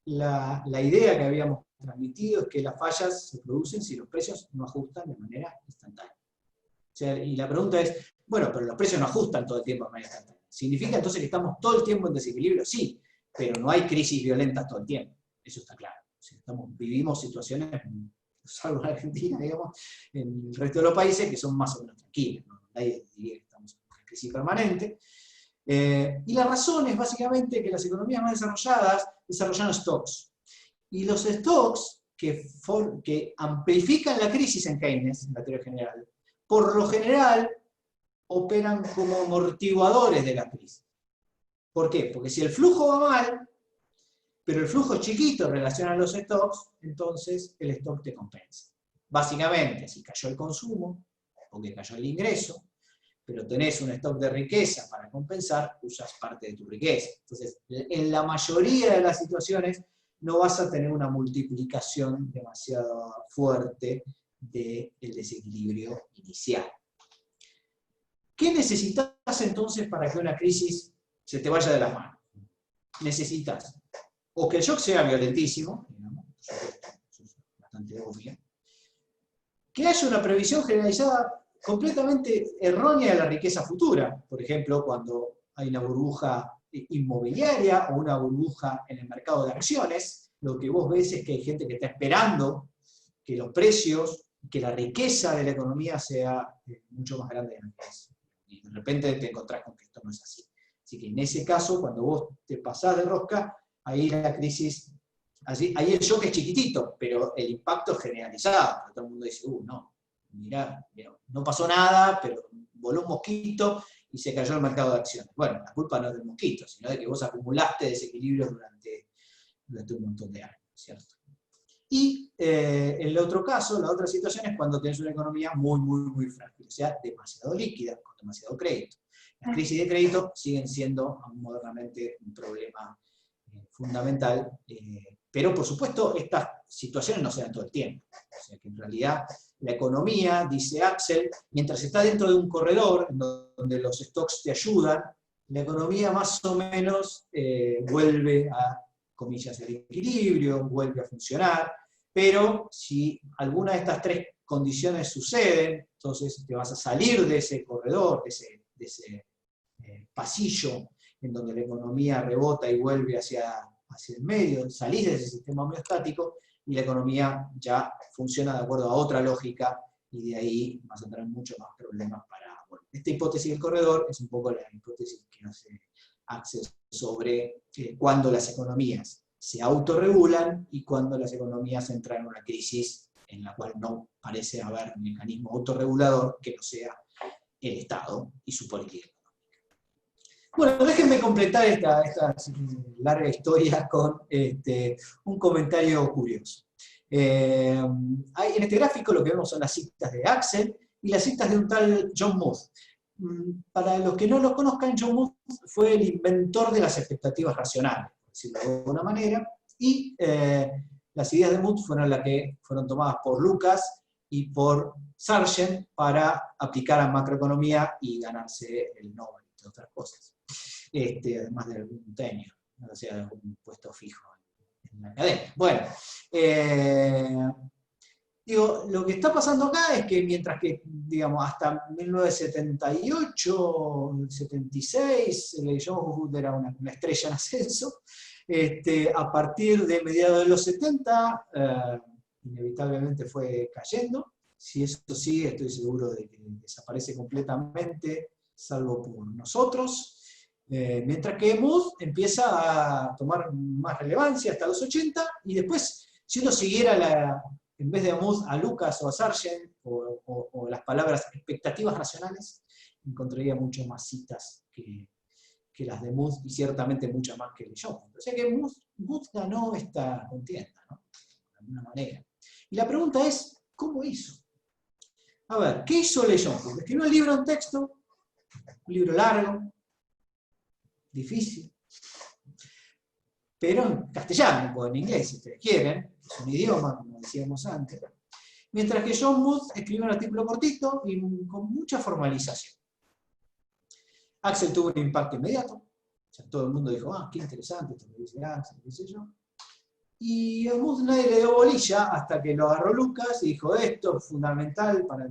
la idea que habíamos transmitido es que las fallas se producen si los precios no ajustan de manera instantánea. O sea, y la pregunta es, bueno, pero los precios no ajustan todo el tiempo de manera instantánea. ¿Significa entonces que estamos todo el tiempo en desequilibrio? Sí, pero no hay crisis violentas todo el tiempo. Eso está claro. O sea, vivimos situaciones, salvo en Argentina, digamos, en el resto de los países que son más o menos tranquilos, ¿no? Nadie diría que estamos en una crisis permanente. Y la razón es básicamente que las economías más desarrolladas desarrollan stocks. Y los stocks que amplifican la crisis en Keynes, en la teoría general, por lo general operan como amortiguadores de la crisis. ¿Por qué? Porque si el flujo va mal, pero el flujo es chiquito en relación a los stocks, entonces el stock te compensa. Básicamente, si cayó el consumo, porque cayó el ingreso, pero tenés un stock de riqueza para compensar, usas parte de tu riqueza. Entonces, en la mayoría de las situaciones no vas a tener una multiplicación demasiado fuerte del desequilibrio inicial. ¿Qué necesitas entonces para que una crisis se te vaya de las manos? Necesitas o que el shock sea violentísimo, digamos, eso es bastante obvio, que haya una previsión generalizada completamente errónea de la riqueza futura. Por ejemplo, cuando hay una burbuja inmobiliaria o una burbuja en el mercado de acciones, lo que vos ves es que hay gente que está esperando que los precios, que la riqueza de la economía sea mucho más grande de lo que es. Y de repente te encontrás con que esto no es así. Así que en ese caso, cuando vos te pasás de rosca, ahí la crisis, ahí el shock es chiquitito, pero el impacto es generalizado. Todo el mundo dice, no, mirá, no pasó nada, pero voló un mosquito y se cayó el mercado de acciones. Bueno, la culpa no es del mosquito, sino de que vos acumulaste desequilibrios durante un montón de años, ¿cierto? Y en el otro caso, la otra situación es cuando tenés una economía muy, muy, muy frágil, o sea, demasiado líquida, con demasiado crédito. Las crisis de crédito siguen siendo modernamente un problema fundamental, pero por supuesto estas situaciones no se dan todo el tiempo. O sea que en realidad la economía, dice Axel, mientras está dentro de un corredor, donde los stocks te ayudan, la economía más o menos vuelve a, comillas, el equilibrio, vuelve a funcionar, pero si alguna de estas tres condiciones suceden, entonces te vas a salir de ese corredor, de ese pasillo en donde la economía rebota y vuelve hacia el medio, salís de ese sistema homeostático y la economía ya funciona de acuerdo a otra lógica y de ahí vas a tener muchos más problemas para... Bueno, esta hipótesis del corredor es un poco la hipótesis que hace Axel sobre cuándo las economías se autorregulan y cuándo las economías entran en una crisis en la cual no parece haber un mecanismo autorregulador que no sea el Estado y su política económica. Bueno, déjenme completar esta larga historia con un comentario curioso. En este gráfico lo que vemos son las citas de Axel y las citas de un tal John Muth. Para los que no lo conozcan, John Muth fue el inventor de las expectativas racionales, por decirlo de alguna manera, y las ideas de Muth fueron las que fueron tomadas por Lucas y por Sargent para aplicar a macroeconomía y ganarse el Nobel, entre otras cosas. Además de algún tenio, o sea, de algún puesto fijo en la academia. Bueno, digo, lo que está pasando acá es que mientras que, digamos, hasta 1978, 76, el John Wood era una estrella en ascenso, a partir de mediados de los 70, inevitablemente fue cayendo. Si eso sigue, estoy seguro de que desaparece completamente, salvo por nosotros. Mientras que Muth empieza a tomar más relevancia hasta los 80, y después, si uno siguiera, en vez de a Muth, a Lucas o a Sargent, o las palabras expectativas racionales, encontraría mucho más citas que las de Muth, y ciertamente muchas más que de John. O sea que Muth ganó esta contienda, ¿no? De alguna manera. Y la pregunta es, ¿cómo hizo? A ver, ¿qué hizo John? Escribió el libro en texto, un libro largo, difícil, pero en castellano, o en inglés, si ustedes quieren, es un idioma, como decíamos antes. Mientras que John Muth escribió un artículo cortito y con mucha formalización. Axel tuvo un impacto inmediato, o sea, todo el mundo dijo, qué interesante esto que dice Axel, qué sé yo. Y a Muth nadie le dio bolilla hasta que lo agarró Lucas y dijo, esto es fundamental para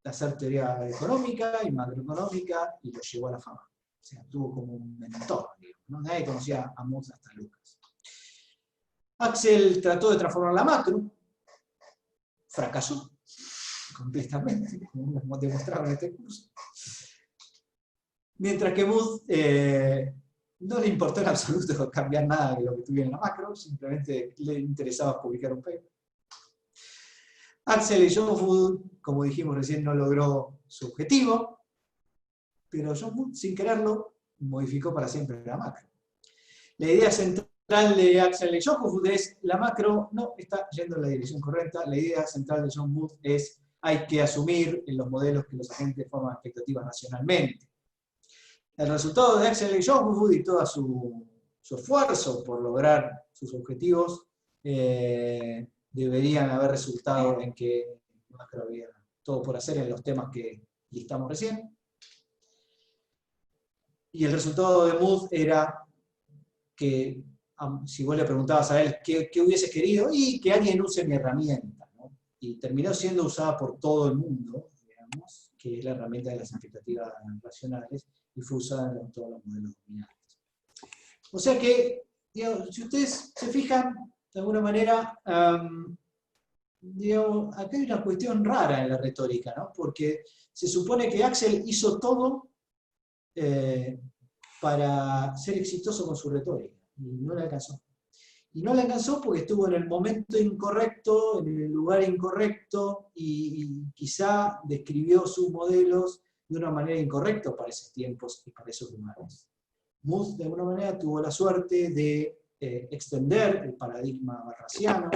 hacer teoría económica y macroeconómica, y lo llevó a la fama. O sea, tuvo como un mentor, digamos, ¿no? Nadie conocía a Muth hasta Lucas. Axel trató de transformar la macro, fracasó completamente, como hemos demostrado en este curso. Mientras que Muth no le importó en absoluto cambiar nada de lo que tuviera en la macro, simplemente le interesaba publicar un paper. Axel y John Wood, como dijimos recién, no logró su objetivo, pero John Wood, sin quererlo, modificó para siempre la macro. La idea central de Axel y John Wood es, la macro no está yendo en la dirección correcta, la idea central de John Wood es, hay que asumir en los modelos que los agentes forman expectativas racionalmente. El resultado de Axel y John Wood y todo su esfuerzo por lograr sus objetivos deberían haber resultado en que macro había todo por hacer en los temas que listamos recién. Y el resultado de Muth era que, si vos le preguntabas a él qué hubiese querido, y que alguien use mi herramienta, ¿no? Y terminó siendo usada por todo el mundo, digamos, que es la herramienta de las expectativas racionales, y fue usada en todos los modelos dominantes. O sea que, digamos, si ustedes se fijan, de alguna manera, digamos, acá hay una cuestión rara en la retórica, ¿no? Porque se supone que Axel hizo todo para ser exitoso con su retórica, y no le alcanzó. Y no le alcanzó porque estuvo en el momento incorrecto, en el lugar incorrecto, y quizá describió sus modelos de una manera incorrecta para esos tiempos y para esos lugares. Muth, de alguna manera, tuvo la suerte de extender el paradigma barrasiano,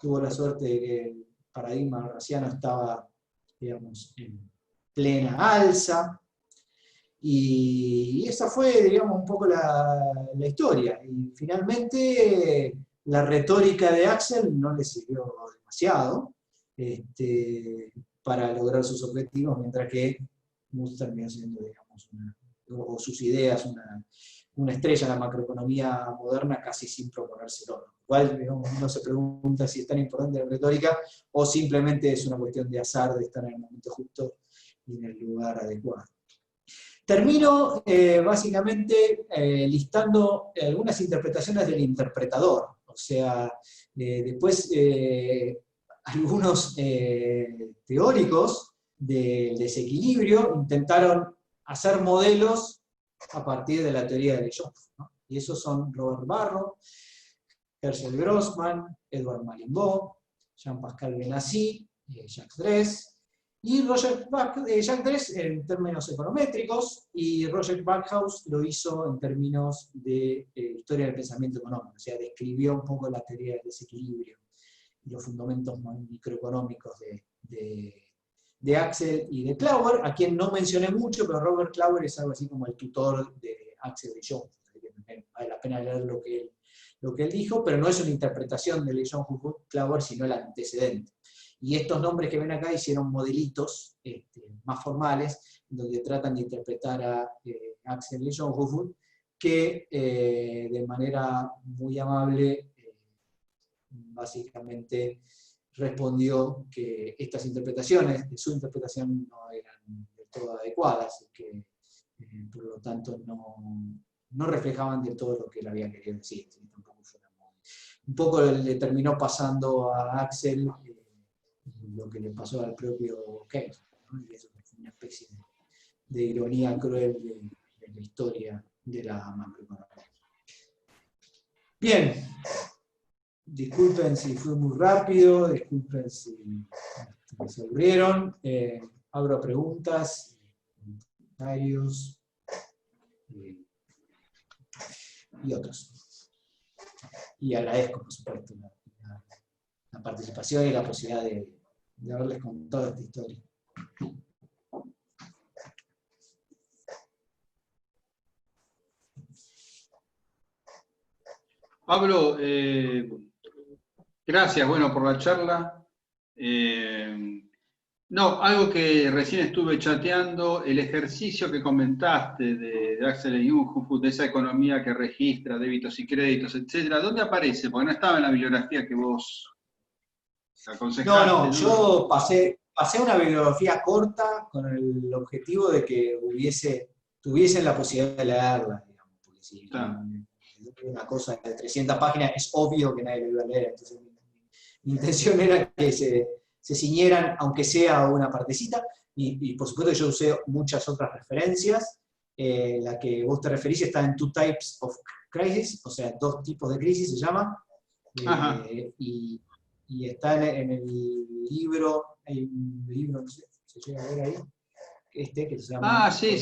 tuvo la suerte de que el paradigma barrasiano estaba, digamos, en plena alza, Y esa fue, digamos, un poco la historia. Y finalmente la retórica de Axel no le sirvió demasiado para lograr sus objetivos, mientras que Mus terminó siendo, digamos, o sus ideas, una estrella en la macroeconomía moderna casi sin proponérselo. Igual, digamos, uno se pregunta si es tan importante la retórica o simplemente es una cuestión de azar de estar en el momento justo y en el lugar adecuado. Termino básicamente listando algunas interpretaciones del interpretador. O sea, después algunos teóricos del desequilibrio intentaron hacer modelos a partir de la teoría de Legendre, ¿no? Y esos son Robert Barro, Herschel Grossman, Edward Malimbaud, Jean-Pascal Benassi, Jacques Dresse, y Jacques Dresse en términos econométricos, y Roger Backhaus lo hizo en términos de historia del pensamiento económico, o sea, describió un poco la teoría del desequilibrio y los fundamentos microeconómicos de Axel y de Clauber, a quien no mencioné mucho, pero Robert Clauber es algo así como el tutor de Axel de Jong. Vale la pena leer lo que él dijo, pero no es una interpretación de Legendre-Clauber, sino el antecedente. Y estos nombres que ven acá hicieron modelitos más formales, donde tratan de interpretar a Axel Legendre, que de manera muy amable básicamente respondió que estas interpretaciones de su interpretación no eran del todo adecuadas y que por lo tanto no reflejaban del todo lo que él había querido decir. Un poco le terminó pasando a Axel lo que le pasó al propio Keynes, ¿no? Y eso fue una especie de ironía cruel de la historia de la macroeconomía. Bien. Disculpen si fui muy rápido, disculpen si se aburrieron. Abro preguntas, comentarios y otros. Y agradezco, por supuesto, la participación y la posibilidad de haberles contado esta historia. Pablo, gracias, bueno, por la charla. No, algo que recién estuve chateando, el ejercicio que comentaste de Axel Legendre, de esa economía que registra débitos y créditos, etcétera, ¿dónde aparece? Porque no estaba en la bibliografía que vos aconsejaste. No, yo pasé una bibliografía corta con el objetivo de que tuviesen la posibilidad de leerla, digamos, porque si una cosa de 300 páginas es obvio que nadie lo iba a leer, entonces mi intención era que se ciñeran, aunque sea una partecita, y por supuesto yo usé muchas otras referencias. La que vos te referís está en Two Types of Crisis, o sea, 2 tipos de crisis se llama, y está en el libro, hay un libro, no sé, se llega a ver ahí, que se llama sí,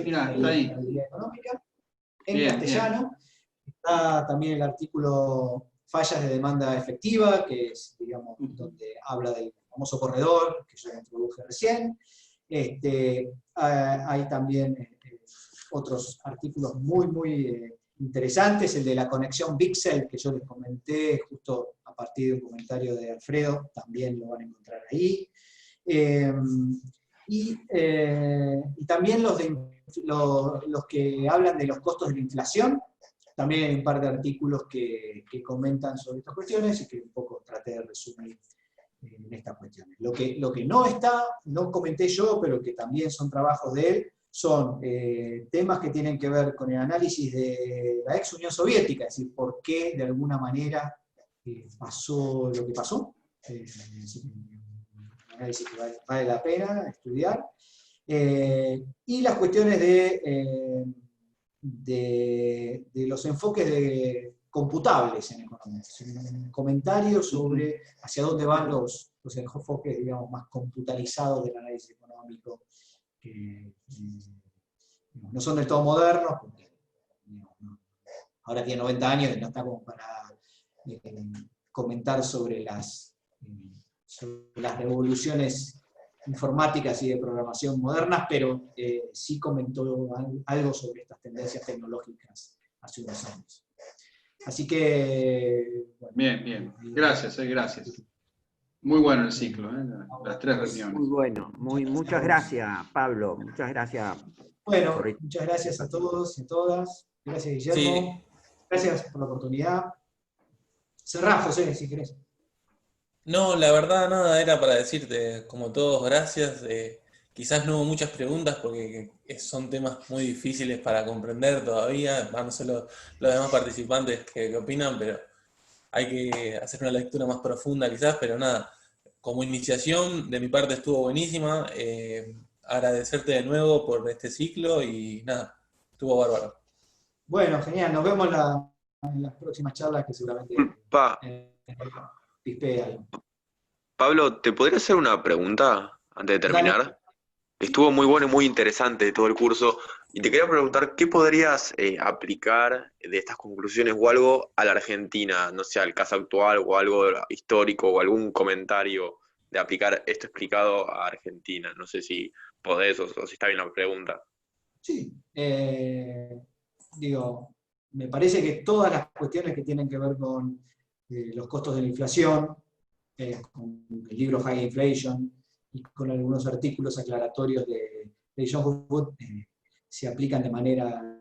mira, está ahí. Económica, en castellano. Está también el artículo Fallas de demanda efectiva, que es, digamos, donde habla del famoso corredor, que yo introduje recién. Hay también otros artículos muy, muy interesantes, el de la conexión Bixel, que yo les comenté justo a partir de un comentario de Alfredo, también lo van a encontrar ahí. Y también los que hablan de los costos de la inflación. También hay un par de artículos que comentan sobre estas cuestiones y que un poco traté de resumir en estas cuestiones. Lo que no comenté yo, pero que también son trabajos de él, son temas que tienen que ver con el análisis de la ex Unión Soviética, es decir, por qué de alguna manera pasó lo que pasó. Un análisis que vale la pena estudiar. Y las cuestiones de los enfoques computables en economía. Un comentario sobre hacia dónde van los enfoques, digamos, más computalizados del análisis económico, que no son del todo modernos, porque ahora tiene 90 años y no está como para comentar sobre las revoluciones informáticas y de programación modernas, pero sí comentó algo sobre estas tendencias tecnológicas hace unos años. Así que... Bueno, bien. Gracias, gracias. Muy bueno el ciclo, las 3 reuniones. Muy bueno, muchas gracias, Pablo. Muchas gracias. Bueno, muchas gracias a todos y a todas. Gracias, Guillermo. Sí. Gracias por la oportunidad. Cerrá, José, si querés. No, la verdad nada, era para decirte, como todos, gracias. Quizás no hubo muchas preguntas porque son temas muy difíciles para comprender todavía, no solo los demás participantes que opinan, pero hay que hacer una lectura más profunda quizás, pero nada, como iniciación de mi parte estuvo buenísima. Agradecerte de nuevo por este ciclo y nada, estuvo bárbaro. Bueno, genial, nos vemos en las próximas charlas que seguramente pispee algo. Pablo, ¿te podría hacer una pregunta antes de terminar? Dale. Estuvo muy bueno y muy interesante todo el curso, y te quería preguntar, ¿qué podrías aplicar de estas conclusiones o algo a la Argentina? No sé, al caso actual o algo histórico o algún comentario de aplicar esto explicado a Argentina. No sé si podés o si está bien la pregunta. Sí, digo, me parece que todas las cuestiones que tienen que ver con los costos de la inflación, con el libro High Inflation y con algunos artículos aclaratorios de John Hood, se aplican de manera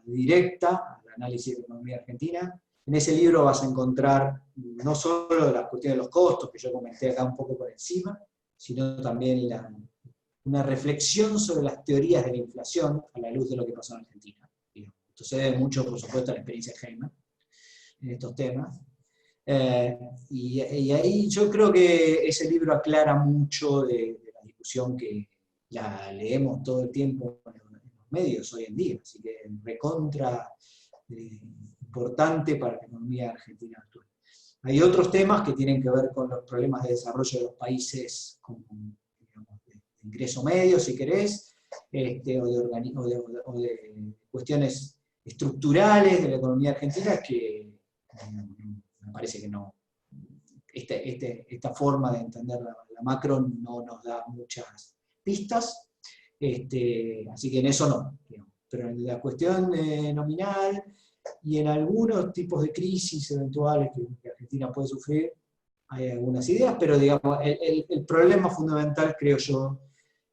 directa al análisis de la economía argentina. En ese libro vas a encontrar no solo la cuestión de los costos, que yo comenté acá un poco por encima, sino también una reflexión sobre las teorías de la inflación a la luz de lo que pasó en Argentina. Esto se debe mucho, por supuesto, a la experiencia de Heyman en estos temas. Y ahí yo creo que ese libro aclara mucho de la discusión que la leemos todo el tiempo en los medios hoy en día, así que recontra importante para la economía argentina actual. Hay otros temas que tienen que ver con los problemas de desarrollo de los países con, digamos, de ingreso medio, si querés, o de cuestiones estructurales de la economía argentina que me parece que no. Esta forma de entender la macro no nos da muchas pistas, así que en eso no. Digamos. Pero en la cuestión nominal y en algunos tipos de crisis eventuales que Argentina puede sufrir, hay algunas ideas, pero digamos, el problema fundamental, creo yo,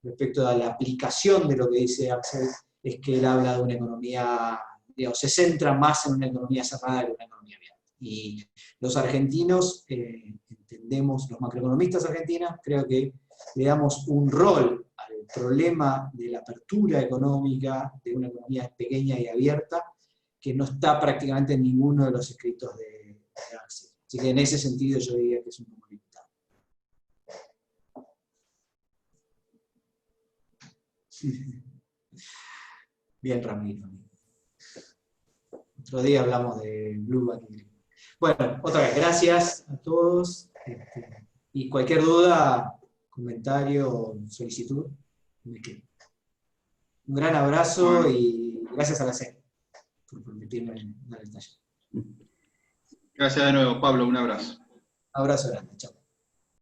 respecto a la aplicación de lo que dice Axel, es que él habla de una economía, digamos, se centra más en una economía cerrada que una economía abierta. Y los argentinos, entendemos, los macroeconomistas argentinos, creo que le damos un rol al problema de la apertura económica de una economía pequeña y abierta, que no está prácticamente en ninguno de los escritos de Axel. Así que en ese sentido yo diría que es un poco limitado. Bien, Ramiro. Otro día hablamos de Bloomberg. Bueno, otra vez, gracias a todos. Y cualquier duda, comentario o solicitud, me quedo. Un gran abrazo y gracias a la CEN por permitirme dar el taller. Gracias de nuevo, Pablo, un abrazo. Abrazo grande, chao.